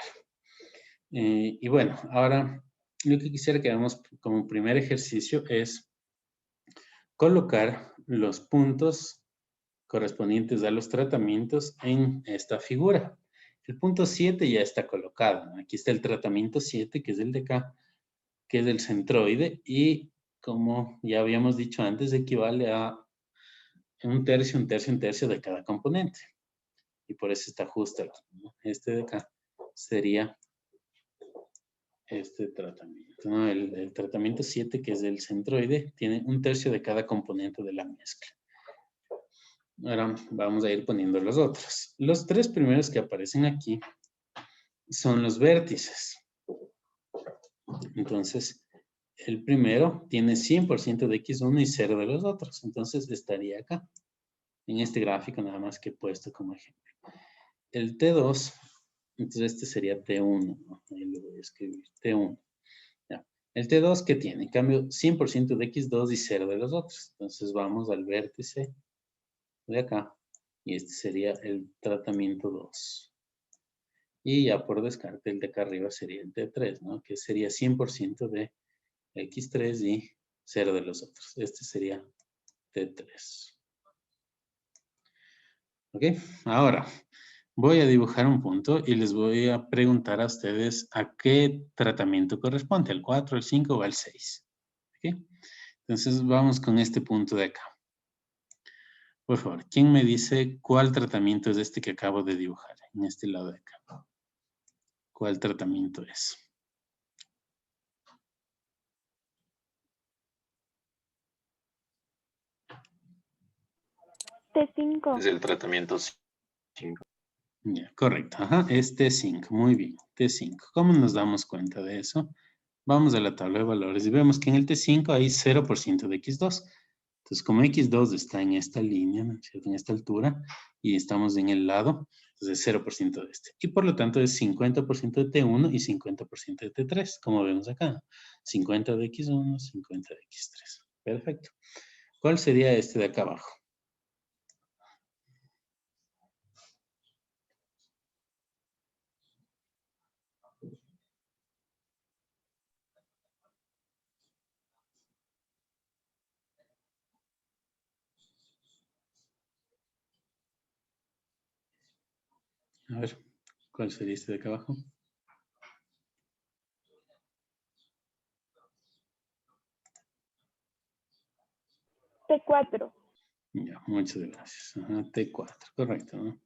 Y bueno, ahora lo que quisiera que hagamos como primer ejercicio es colocar los puntos correspondientes a los tratamientos en esta figura. El punto 7 ya está colocado, ¿no? Aquí está el tratamiento 7, que es el de acá, que es el centroide, y como ya habíamos dicho antes, equivale a un tercio, un tercio, un tercio de cada componente. Y por eso está justo aquí, ¿no? Este de acá sería este tratamiento, ¿no? El tratamiento 7, que es el centroide, tiene un tercio de cada componente de la mezcla. Ahora vamos a ir poniendo los otros. Los tres primeros que aparecen aquí son los vértices. Entonces, el primero tiene 100% de X1 y 0 de los otros. Entonces, estaría acá, en este gráfico nada más que he puesto como ejemplo. El T2, entonces este sería T1, ¿no? Ahí lo voy a escribir, T1. Ya. El T2, ¿qué tiene? En cambio, 100% de X2 y 0 de los otros. Entonces, vamos al vértice de acá. Y este sería el tratamiento 2. Y ya por descarte, el de acá arriba sería el T3, ¿no? Que sería 100% de X3 y 0 de los otros. Este sería T3. ¿Ok? Ahora, voy a dibujar un punto y les voy a preguntar a ustedes a qué tratamiento corresponde, al 4, al 5 o al 6. ¿Ok? Entonces, vamos con este punto de acá. Por favor, ¿quién me dice cuál tratamiento es este que acabo de dibujar? En este lado de acá. ¿Cuál tratamiento es? T5. Es el tratamiento 5. Ya, correcto. Ajá, es T5. Muy bien, T5. ¿Cómo nos damos cuenta de eso? Vamos a la tabla de valores y vemos que en el T5 hay 0% de X2. Entonces, como X2 está en esta línea, ¿no es cierto? En esta altura, y estamos en el lado, entonces 0% de este. Y por lo tanto es 50% de T1 y 50% de T3, como vemos acá. 50 de X1, 50 de X3. Perfecto. ¿Cuál sería este de acá abajo? A ver, ¿cuál sería este de acá abajo? T4. Ya, muchas gracias. Ajá, T4, correcto, ¿no?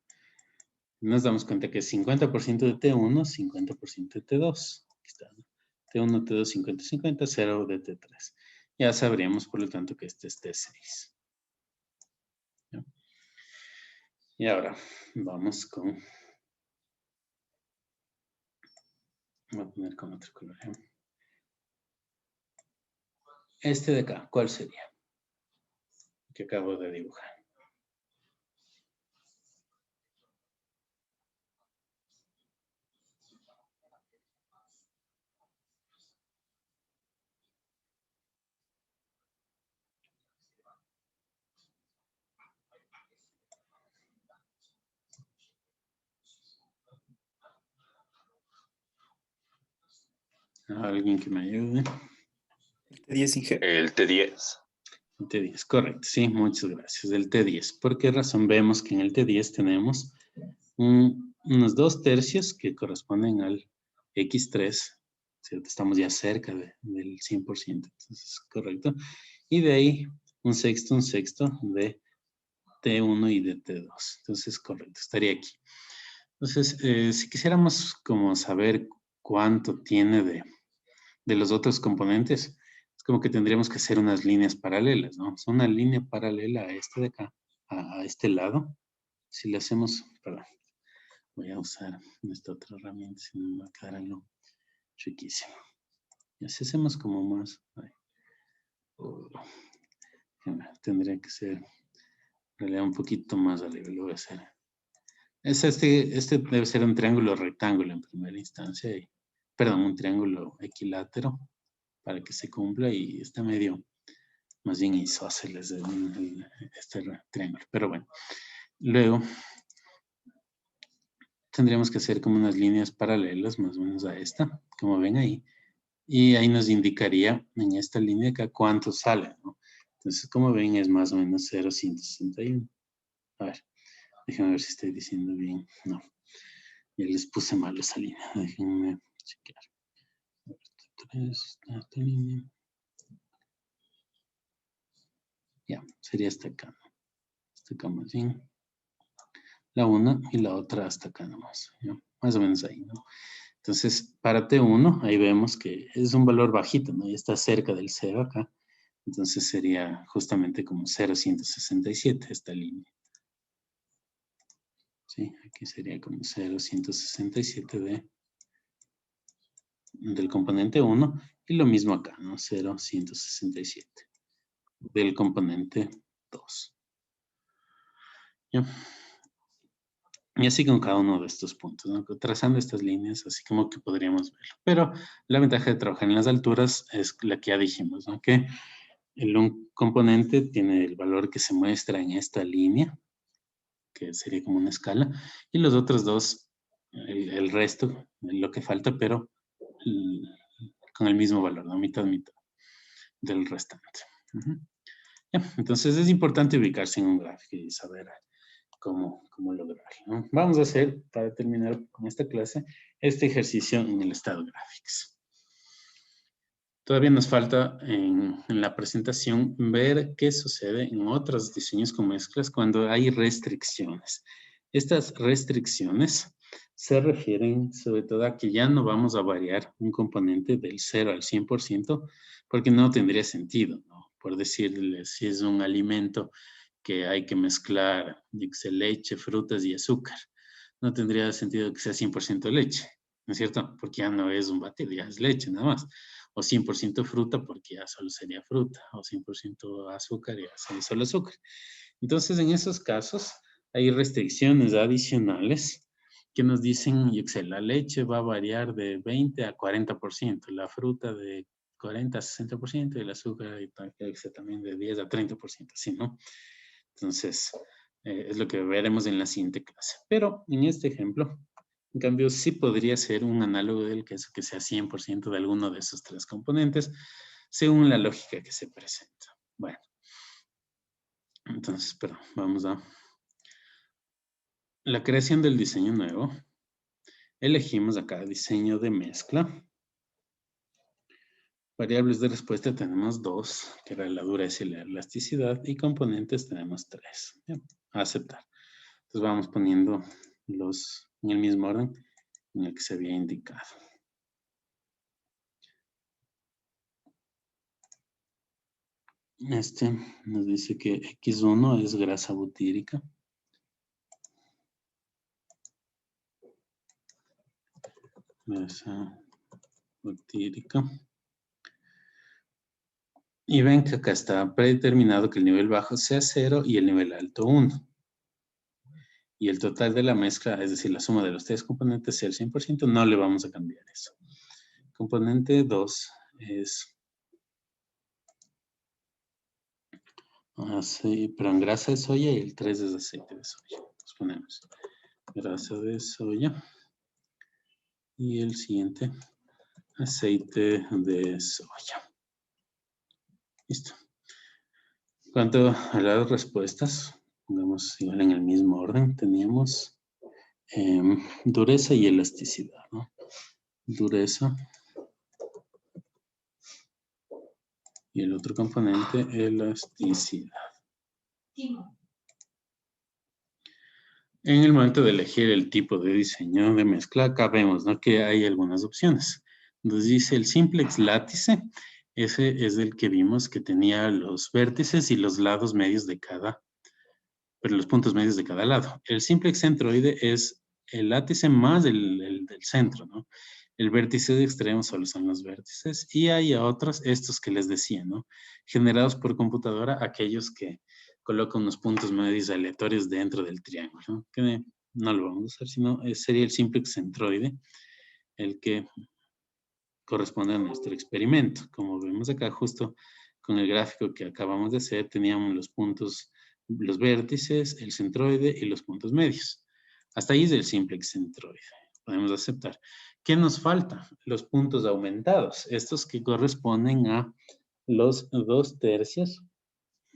Nos damos cuenta que es 50% de T1, 50% de T2. Aquí está, ¿no? T1, T2, 50, 50, 0 de T3. Ya sabríamos, por lo tanto, que este es T6. ¿Ya? Y ahora, vamos con... Voy a poner con otro color. ¿Eh? Este de acá, ¿cuál sería? Que acabo de dibujar. ¿Alguien que me ayude? T10 Inge. El T10. El T10, correcto. Sí, muchas gracias. El T10. ¿Por qué razón? Vemos que en el T10 tenemos unos 2/3 que corresponden al X3, ¿cierto? Estamos ya cerca del 100%, entonces, correcto. Y de ahí un sexto de T1 y de T2. Entonces, correcto, estaría aquí. Entonces, si quisiéramos como saber cuánto tiene de los otros componentes, es como que tendríamos que hacer unas líneas paralelas, ¿no? Es una línea paralela a esta de acá, a este lado. Si le hacemos, perdón, voy a usar esta otra herramienta, si no me va a quedar algo chiquísimo. Y así hacemos como más. Tendría que ser, en realidad, un poquito más arriba. Lo voy a hacer. Este debe ser un triángulo rectángulo en primera instancia. Perdón, un triángulo equilátero para que se cumpla y está medio, más bien isósceles este triángulo. Pero bueno, luego tendríamos que hacer como unas líneas paralelas más o menos a esta, como ven ahí. Y ahí nos indicaría en esta línea acá cuánto sale, ¿no? Entonces, como ven, es más o menos 0,161. A ver, déjenme ver si estoy diciendo bien. No, ya les puse mal esa línea. Déjenme chequear. Esta línea. Ya, sería hasta acá, ¿no? Hasta acá más bien. La una y la otra hasta acá nomás, ¿ya? Más o menos ahí, ¿no? Entonces, para T1, ahí vemos que es un valor bajito, ¿no? Ya está cerca del 0 acá. Entonces sería justamente como 0,167 esta línea. Sí, aquí sería como 0,167 del componente 1 y lo mismo acá, ¿no? 0,167 del componente 2. ¿Ya? Y así con cada uno de estos puntos, ¿no? Trazando estas líneas, así como que podríamos verlo. Pero la ventaja de trabajar en las alturas es la que ya dijimos, ¿no? Que un componente tiene el valor que se muestra en esta línea, que sería como una escala, y los otros dos, el resto, lo que falta, pero con el mismo valor, ¿no? Mitad del restante. Ya, entonces es importante ubicarse en un gráfico y saber cómo lograrlo, ¿no? Vamos a hacer, para terminar con esta clase, este ejercicio en el estado Graphics. Todavía nos falta en la presentación ver qué sucede en otros diseños con mezclas cuando hay restricciones. Estas restricciones se refieren sobre todo a que ya no vamos a variar un componente del 0 al 100% porque no tendría sentido, ¿no? Por decirle, si es un alimento que hay que mezclar, leche, frutas y azúcar, no tendría sentido que sea 100% leche, ¿no es cierto? Porque ya no es un batido, ya es leche nada más. O 100% fruta porque ya solo sería fruta. O 100% azúcar ya sería solo azúcar. Entonces, en esos casos, hay restricciones adicionales que nos dicen, yo qué sé, la leche va a variar de 20 a 40%, la fruta de 40 a 60% y el azúcar también de 10 a 30%, ¿sí, no? Entonces, es lo que veremos en la siguiente clase. Pero en este ejemplo, en cambio, sí podría ser un análogo del queso que sea 100% de alguno de esos tres componentes, según la lógica que se presenta. Bueno, entonces, perdón, vamos a la creación del diseño nuevo. Elegimos acá diseño de mezcla. Variables de respuesta tenemos 2, que era la dureza y la elasticidad, y componentes tenemos 3. Bien, a aceptar. Entonces vamos poniendo los en el mismo orden en el que se había indicado. Este nos dice que X1 es grasa butírica. Grasa butírica. Y ven que acá está predeterminado que el nivel bajo sea 0 y el nivel alto 1. Y el total de la mezcla, es decir, la suma de los tres componentes, sea el 100%, no le vamos a cambiar eso. Componente 2 es... pero en grasa de soya y el 3 es aceite de soya. Nos ponemos grasa de soya. Y el siguiente, aceite de soya. Listo. En cuanto a las respuestas, pongamos igual en el mismo orden, teníamos dureza y elasticidad, ¿no? Dureza. Y el otro componente, elasticidad. En el momento de elegir el tipo de diseño de mezcla, acá vemos, ¿no?, que hay algunas opciones. Entonces dice el simplex látice, ese es el que vimos que tenía los vértices y los lados medios de cada, pero los puntos medios de cada lado. El simplex centroide es el látice más el del centro, ¿no? El vértice de extremo solo son los vértices y hay otros, estos que les decía, ¿no? Generados por computadora, aquellos que colocan unos puntos medios aleatorios dentro del triángulo, ¿no? Que no lo vamos a usar, sino sería el simplex centroide, el que corresponde a nuestro experimento. Como vemos acá justo con el gráfico que acabamos de hacer, teníamos los puntos, los vértices, el centroide y los puntos medios. Hasta ahí es el simplex centroide. Podemos aceptar. ¿Qué nos falta? Los puntos aumentados. Estos que corresponden a los 2/3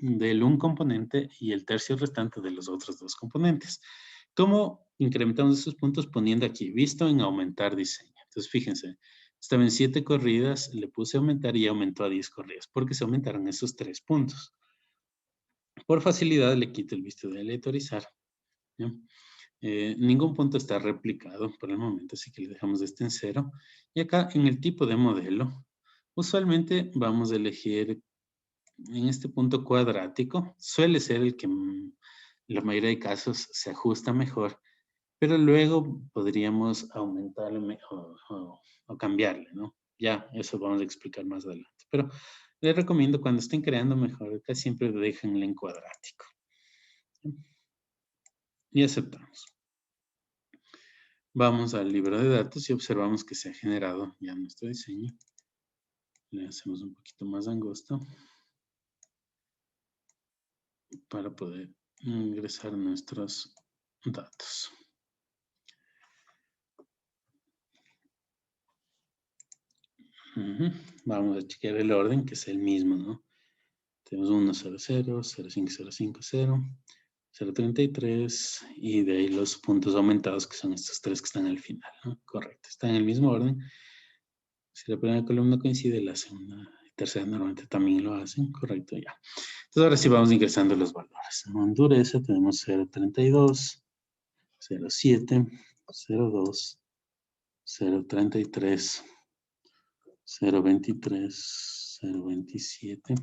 del un componente y el tercio restante de los otros dos componentes. ¿Cómo incrementamos esos puntos? Poniendo aquí, visto en aumentar diseño. Entonces, fíjense, estaba en 7 corridas, le puse aumentar y aumentó a 10 corridas, porque se aumentaron esos 3 puntos. Por facilidad le quito el visto de aleatorizar. Ningún punto está replicado por el momento, así que le dejamos este en 0. Y acá en el tipo de modelo, usualmente vamos a elegir en este punto cuadrático. Suele ser el que en la mayoría de casos se ajusta mejor, pero luego podríamos aumentarle o cambiarle, ¿no? Ya, eso vamos a explicar más adelante. Pero les recomiendo cuando estén creando mejor, acá siempre déjenle en cuadrático. Y aceptamos. Vamos al libro de datos y observamos que se ha generado ya nuestro diseño. Le hacemos un poquito más angosto para poder ingresar nuestros datos. Vamos a chequear el orden, que es el mismo, ¿no? Tenemos 1, 0, 0, 0, 5, 0, 5, 0, 0, 33, y de ahí los puntos aumentados, que son estos 3 que están al final, ¿no? Correcto, está en el mismo orden. Si la primera columna coincide, la segunda y tercera normalmente también lo hacen, correcto, ya. Entonces ahora sí vamos ingresando los valores. En dureza tenemos 0.32, 0.7, 0.2, 0.33, 0.23, 0.27,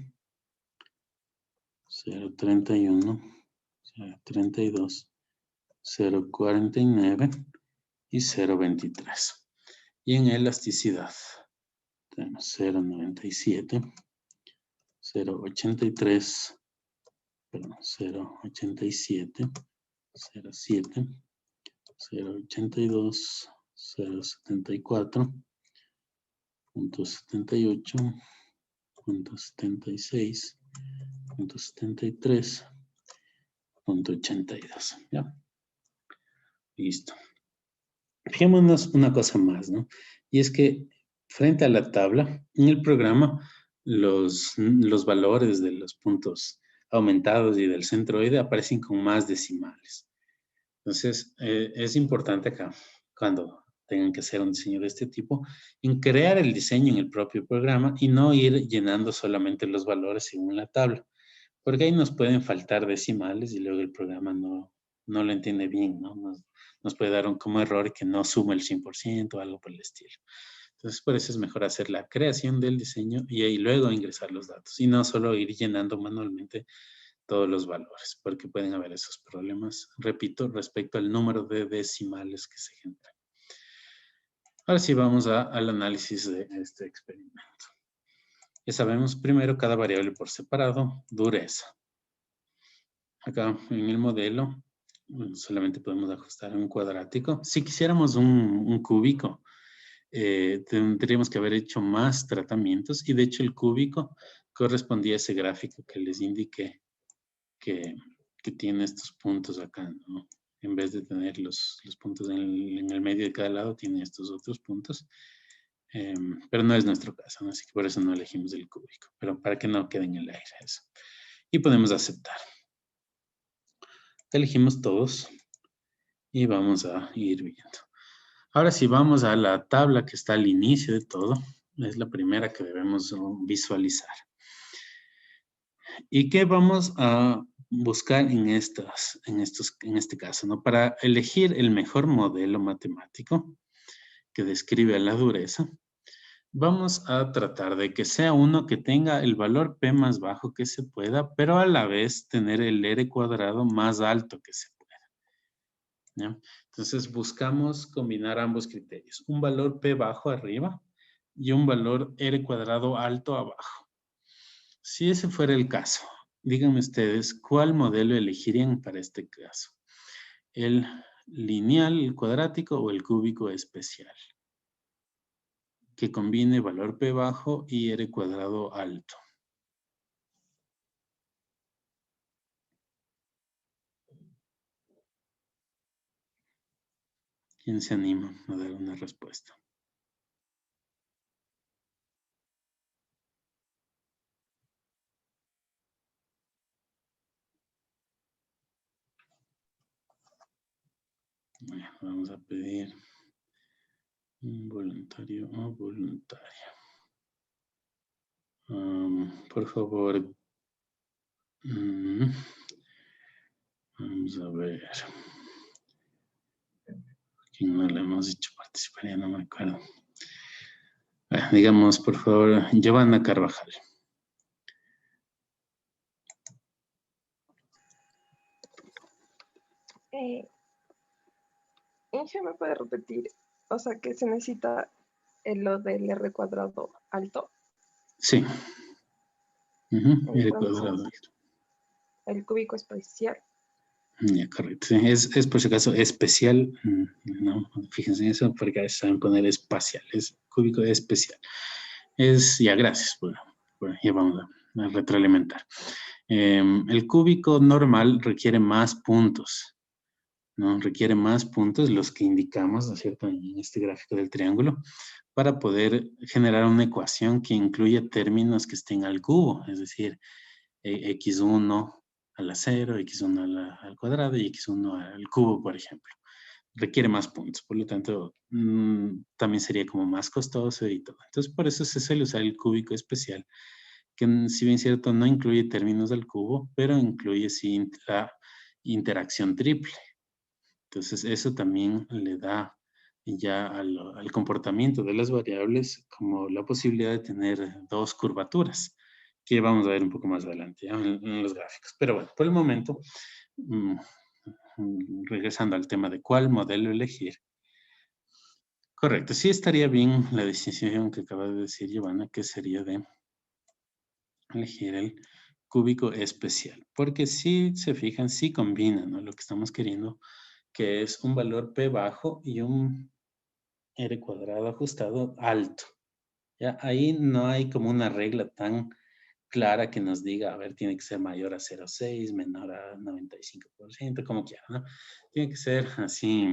0.31, 0.32, 0.49 y 0.23. Y en elasticidad tenemos 0.97, 0.83, perdón, 0.87, 0.7, 0.82, 0.74, 0.78, 0.76, 0.73, 0.82. ¿Ya? Listo. Fijémonos una cosa más, ¿no? Y es que frente a la tabla, en el programa, los valores de los puntos aumentados y del centroide aparecen con más decimales. Entonces, es importante acá, cuando tengan que hacer un diseño de este tipo, en crear el diseño en el propio programa y no ir llenando solamente los valores según la tabla, porque ahí nos pueden faltar decimales y luego el programa no lo entiende bien, ¿no? Nos puede dar como error que no suma el 100% o algo por el estilo. Entonces, por eso es mejor hacer la creación del diseño y ahí luego ingresar los datos y no solo ir llenando manualmente todos los valores, porque pueden haber esos problemas, repito, respecto al número de decimales que se generan. Ahora sí vamos al análisis de este experimento. Ya sabemos primero cada variable por separado, dureza. Acá en el modelo solamente podemos ajustar un cuadrático. Si quisiéramos un cúbico, tendríamos que haber hecho más tratamientos y de hecho el cúbico correspondía a ese gráfico que les indiqué que tiene estos puntos acá, ¿no? En vez de tener los puntos en el medio de cada lado, tiene estos otros puntos. Pero no es nuestro caso, ¿no? Así que por eso no elegimos el cúbico, pero para que no quede en el aire eso. Y podemos aceptar. Elegimos todos y vamos a ir viendo. Ahora sí vamos a la tabla que está al inicio de todo. Es la primera que debemos visualizar. ¿Y qué vamos a buscar en este caso, ¿no? Para elegir el mejor modelo matemático que describe la dureza, vamos a tratar de que sea uno que tenga el valor P más bajo que se pueda, pero a la vez tener el R cuadrado más alto que se pueda, ¿ya? Entonces buscamos combinar ambos criterios, un valor P bajo arriba y un valor R cuadrado alto abajo. Si ese fuera el caso, díganme ustedes, ¿cuál modelo elegirían para este caso? ¿El lineal, el cuadrático o el cúbico especial? Que combine valor P bajo y R cuadrado alto. ¿Quién se anima a dar una respuesta? Bueno, vamos a pedir un voluntario o voluntaria. Por favor. Vamos a ver. ¿Quién no le hemos dicho participaría? No me acuerdo. Digamos, por favor, Giovanna Carvajal. Inge, ¿me puede repetir? O sea, que se necesita lo del R cuadrado alto. Sí. R Entonces, cuadrado alto. el cúbico especial. Ya, correcto. Sí, es por si acaso especial. No, fíjense en eso porque a veces saben poner espacial. Es cúbico especial. Ya, gracias. Ya vamos a retroalimentar. El cúbico normal requiere más puntos, ¿no? Requiere más puntos, los que indicamos, ¿no es cierto?, en este gráfico del triángulo, para poder generar una ecuación que incluya términos que estén al cubo, es decir, x1 a la 0, x1 al cuadrado y x1 al cubo, por ejemplo. Requiere más puntos, por lo tanto, también sería como más costoso y todo. Entonces, por eso se suele usar el cúbico especial, que si bien es cierto, no incluye términos al cubo, pero incluye sí la interacción triple. Entonces, eso también le da ya al comportamiento de las variables como la posibilidad de tener dos curvaturas, que vamos a ver un poco más adelante, ¿ya?, en los gráficos. Pero bueno, por el momento, regresando al tema de cuál modelo elegir. Correcto, sí estaría bien la decisión que acaba de decir Giovanna, que sería de elegir el cúbico especial, porque si se fijan, sí combina, ¿no?, lo que estamos queriendo, que es un valor P bajo y un R cuadrado ajustado alto. ¿Ya? Ahí no hay como una regla tan clara que nos diga, a ver, tiene que ser mayor a 0,6, menor a 95%, como quiera, ¿no? Tiene que ser así,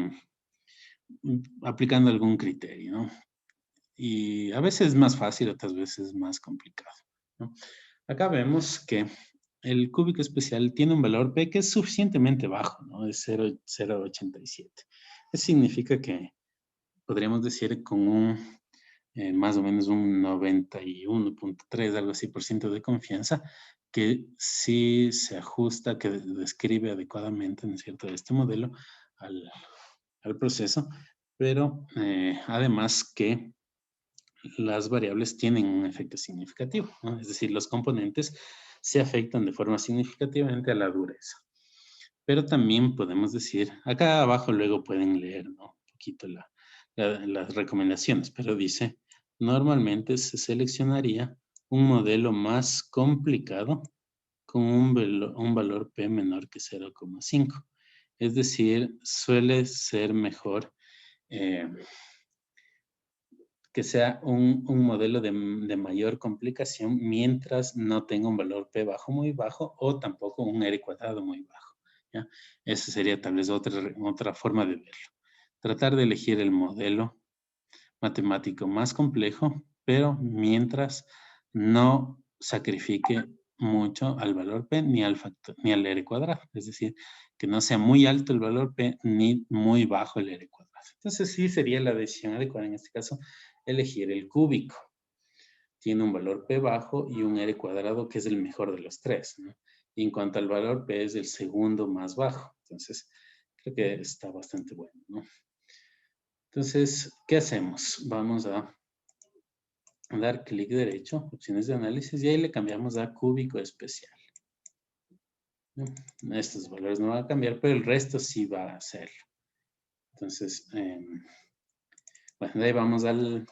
aplicando algún criterio, ¿no? Y a veces es más fácil, otras veces es más complicado, ¿no? Acá vemos que el cúbico especial tiene un valor P que es suficientemente bajo, ¿no? Es 0,87. Eso significa que podríamos decir con un más o menos un 91.3, algo así, por ciento de confianza, que sí se ajusta, que describe adecuadamente, ¿no es cierto?, este modelo al proceso, pero además que las variables tienen un efecto significativo, ¿no? Es decir, los componentes se afectan de forma significativamente a la dureza. Pero también podemos decir, acá abajo luego pueden leer, ¿no?, un poquito las recomendaciones, pero dice, normalmente se seleccionaría un modelo más complicado con un valor P menor que 0,5. Es decir, suele ser mejor que sea un modelo de mayor complicación mientras no tenga un valor P bajo muy bajo o tampoco un R cuadrado muy bajo, ¿ya? Esa sería tal vez otra forma de verlo. Tratar de elegir el modelo matemático más complejo, pero mientras no sacrifique mucho al valor P ni al R cuadrado. Es decir, que no sea muy alto el valor P ni muy bajo el R cuadrado. Entonces sí sería la decisión adecuada en este caso elegir el cúbico. Tiene un valor P bajo y un R cuadrado que es el mejor de los tres, ¿no? Y en cuanto al valor P es el segundo más bajo. Entonces, creo que está bastante bueno, ¿no? Entonces, ¿qué hacemos? Vamos a dar clic derecho, opciones de análisis, y ahí le cambiamos a cúbico especial. ¿No? Estos valores no van a cambiar, pero el resto sí va a hacerlo. Entonces, bueno, de ahí vamos al...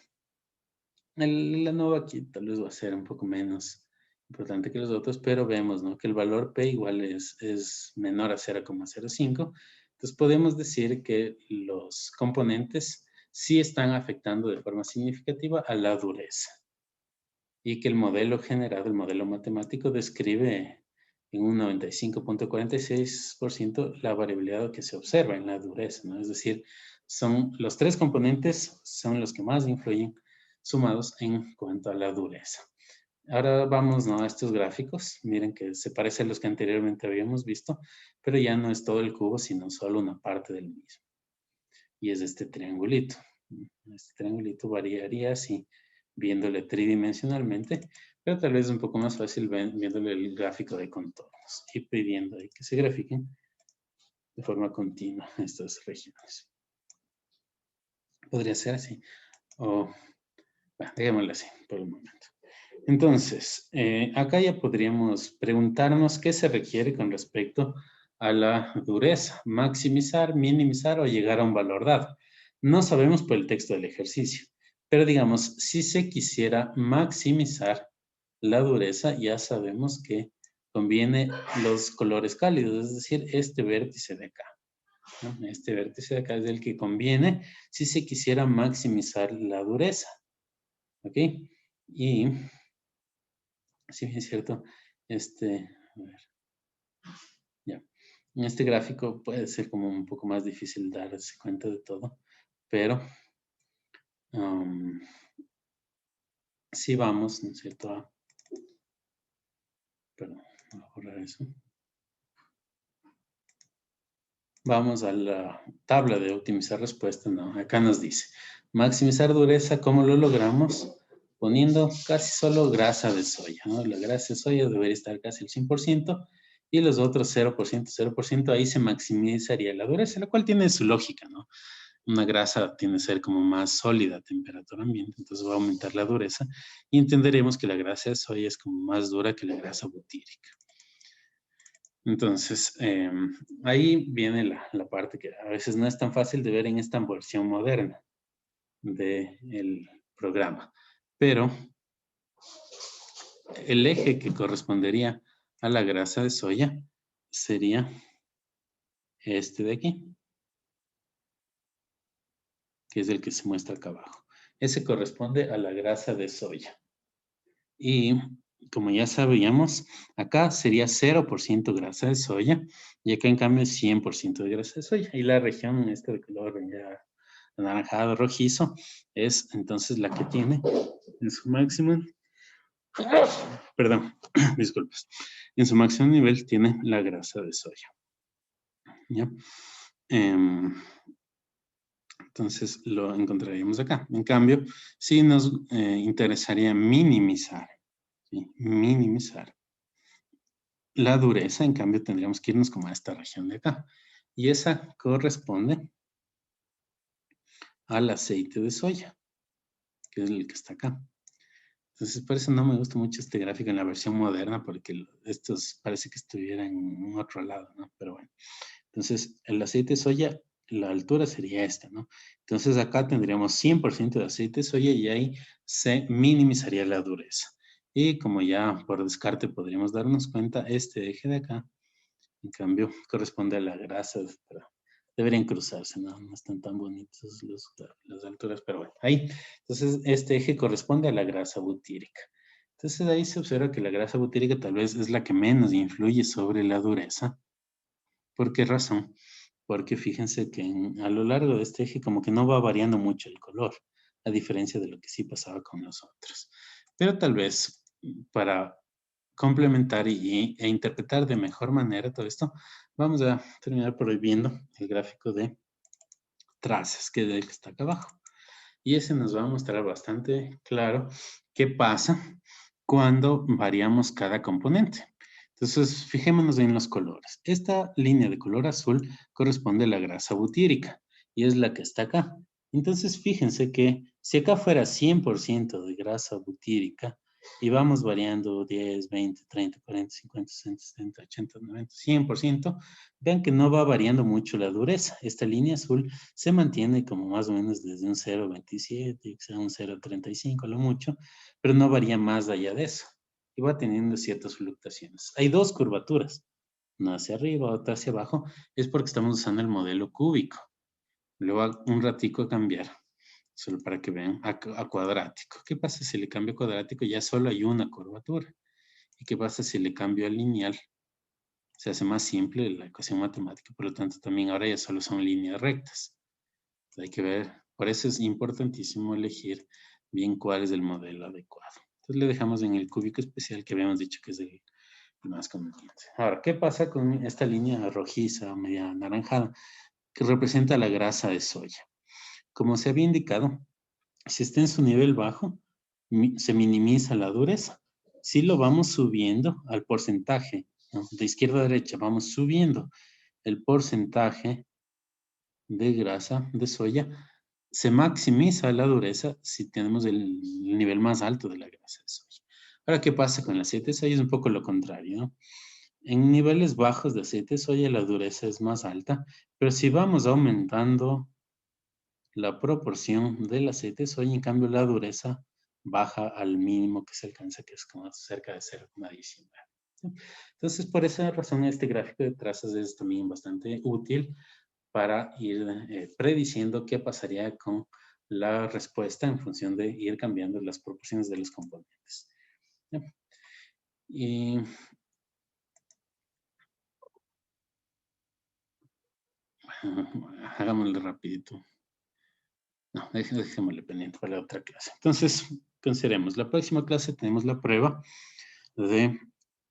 La nueva aquí tal vez va a ser un poco menos importante que los otros, pero vemos, ¿no?, que el valor P igual es menor a 0,05. Entonces podemos decir que los componentes sí están afectando de forma significativa a la dureza. Y que el modelo generado, el modelo matemático, describe en un 95.46% la variabilidad que se observa en la dureza, ¿no? Es decir, son los tres componentes son los que más influyen sumados en cuanto a la dureza. Ahora vamos, ¿no?, a estos gráficos. Miren que se parece a los que anteriormente habíamos visto, pero ya no es todo el cubo, sino solo una parte del mismo. Y es este triangulito. Este triangulito variaría así, viéndole tridimensionalmente, pero tal vez es un poco más fácil viéndole el gráfico de contornos y pidiendo ahí que se grafiquen de forma continua estas regiones. Podría ser así, o bueno, digámoslo así por el momento. Entonces, acá ya podríamos preguntarnos qué se requiere con respecto a la dureza: maximizar, minimizar o llegar a un valor dado. No sabemos por el texto del ejercicio, pero digamos, si se quisiera maximizar la dureza, ya sabemos que conviene los colores cálidos, es decir, este vértice de acá, ¿no? Este vértice de acá es el que conviene si se quisiera maximizar la dureza, ¿ok? Y, si bien es cierto, a ver, ya. En este gráfico puede ser como un poco más difícil darse cuenta de todo, pero si vamos, ¿no es cierto? Perdón, voy a borrar eso. Vamos a la tabla de optimizar respuesta, ¿no? Acá nos dice, maximizar dureza, ¿cómo lo logramos? Poniendo casi solo grasa de soya, ¿no? La grasa de soya debería estar casi el 100%, y los otros 0%, 0%, ahí se maximizaría la dureza, la cual tiene su lógica, ¿no? Una grasa tiende a ser como más sólida a temperatura ambiente, entonces va a aumentar la dureza, y entenderemos que la grasa de soya es como más dura que la grasa butírica. Entonces, ahí viene la parte que a veces no es tan fácil de ver en esta versión moderna del programa. Pero el eje que correspondería a la grasa de soya sería este de aquí, que es el que se muestra acá abajo. Ese corresponde a la grasa de soya. Y como ya sabíamos, acá sería 0% grasa de soya, y acá en cambio es 100% de grasa de soya. Y la región esta de color ya anaranjado, rojizo, es entonces la que tiene en su máximo, perdón, disculpas, en su máximo nivel tiene la grasa de soya. ¿Ya? Entonces lo encontraríamos acá. En cambio, sí nos interesaría minimizar, ¿sí? Minimizar la dureza, en cambio tendríamos que irnos como a esta región de acá. Y esa corresponde al aceite de soya, que es el que está acá. Entonces, por eso no me gusta mucho este gráfico en la versión moderna, porque estos parece que estuvieran en otro lado, ¿no? Pero bueno. Entonces, el aceite de soya, la altura sería esta, ¿no? Entonces, acá tendríamos 100% de aceite de soya y ahí se minimizaría la dureza. Y como ya por descarte podríamos darnos cuenta, este eje de acá, en cambio, corresponde a la grasa. Deberían cruzarse, ¿no? No están tan bonitos las alturas, pero bueno, ahí. Entonces, este eje corresponde a la grasa butírica. Entonces, ahí se observa que la grasa butírica tal vez es la que menos influye sobre la dureza. ¿Por qué razón? Porque fíjense que a lo largo de este eje como que no va variando mucho el color, a diferencia de lo que sí pasaba con los otros. Pero tal vez para complementar e interpretar de mejor manera todo esto, vamos a terminar por viendo el gráfico de trazas, que es el que está acá abajo. Y ese nos va a mostrar bastante claro qué pasa cuando variamos cada componente. Entonces, fijémonos en los colores. Esta línea de color azul corresponde a la grasa butírica y es la que está acá. Entonces, fíjense que si acá fuera 100% de grasa butírica y vamos variando 10, 20, 30, 40, 50, 60, 70, 80, 90, 100%, vean que no va variando mucho la dureza. Esta línea azul se mantiene como más o menos desde un 0,27, quizá un 0,35 a lo mucho, pero no varía más allá de eso. Y va teniendo ciertas fluctuaciones. Hay dos curvaturas, una hacia arriba, otra hacia abajo, es porque estamos usando el modelo cúbico. Luego un ratico a cambiar, solo para que vean, a cuadrático. ¿Qué pasa si le cambio a cuadrático? Ya solo hay una curvatura. ¿Y qué pasa si le cambio a lineal? Se hace más simple la ecuación matemática, por lo tanto también ahora ya solo son líneas rectas. Hay que ver, por eso es importantísimo elegir bien cuál es el modelo adecuado. Entonces le dejamos en el cúbico especial que habíamos dicho que es el más conveniente. Ahora, ¿qué pasa con esta línea rojiza, media anaranjada, que representa la grasa de soya? Como se había indicado, si está en su nivel bajo, se minimiza la dureza. Si lo vamos subiendo al porcentaje, ¿no? De izquierda a derecha, vamos subiendo el porcentaje de grasa de soya, se maximiza la dureza si tenemos el nivel más alto de la grasa de soya. Ahora, ¿qué pasa con el aceite de soya? Es un poco lo contrario, ¿no? En niveles bajos de aceite de soya la dureza es más alta, pero si vamos aumentando la proporción del aceite de soya, en cambio la dureza baja al mínimo que se alcanza, que es como cerca de 0,19. Entonces, por esa razón, este gráfico de trazas es también bastante útil para ir prediciendo qué pasaría con la respuesta en función de ir cambiando las proporciones de los componentes. ¿Ya? Y hagámoslo rapidito. No, dejémosle pendiente para la otra clase. Entonces, consideremos, la próxima clase tenemos la prueba de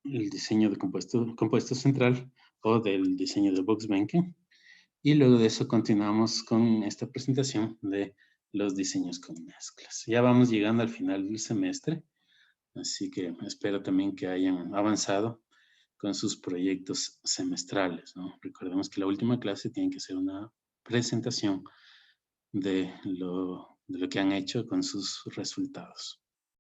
el diseño de compuesto central o del diseño de Box-Benke. Y luego de eso continuamos con esta presentación de los diseños con mezclas. Ya vamos llegando al final del semestre, así que espero también que hayan avanzado con sus proyectos semestrales, ¿no? Recordemos que la última clase tiene que ser una presentación de lo que han hecho con sus resultados.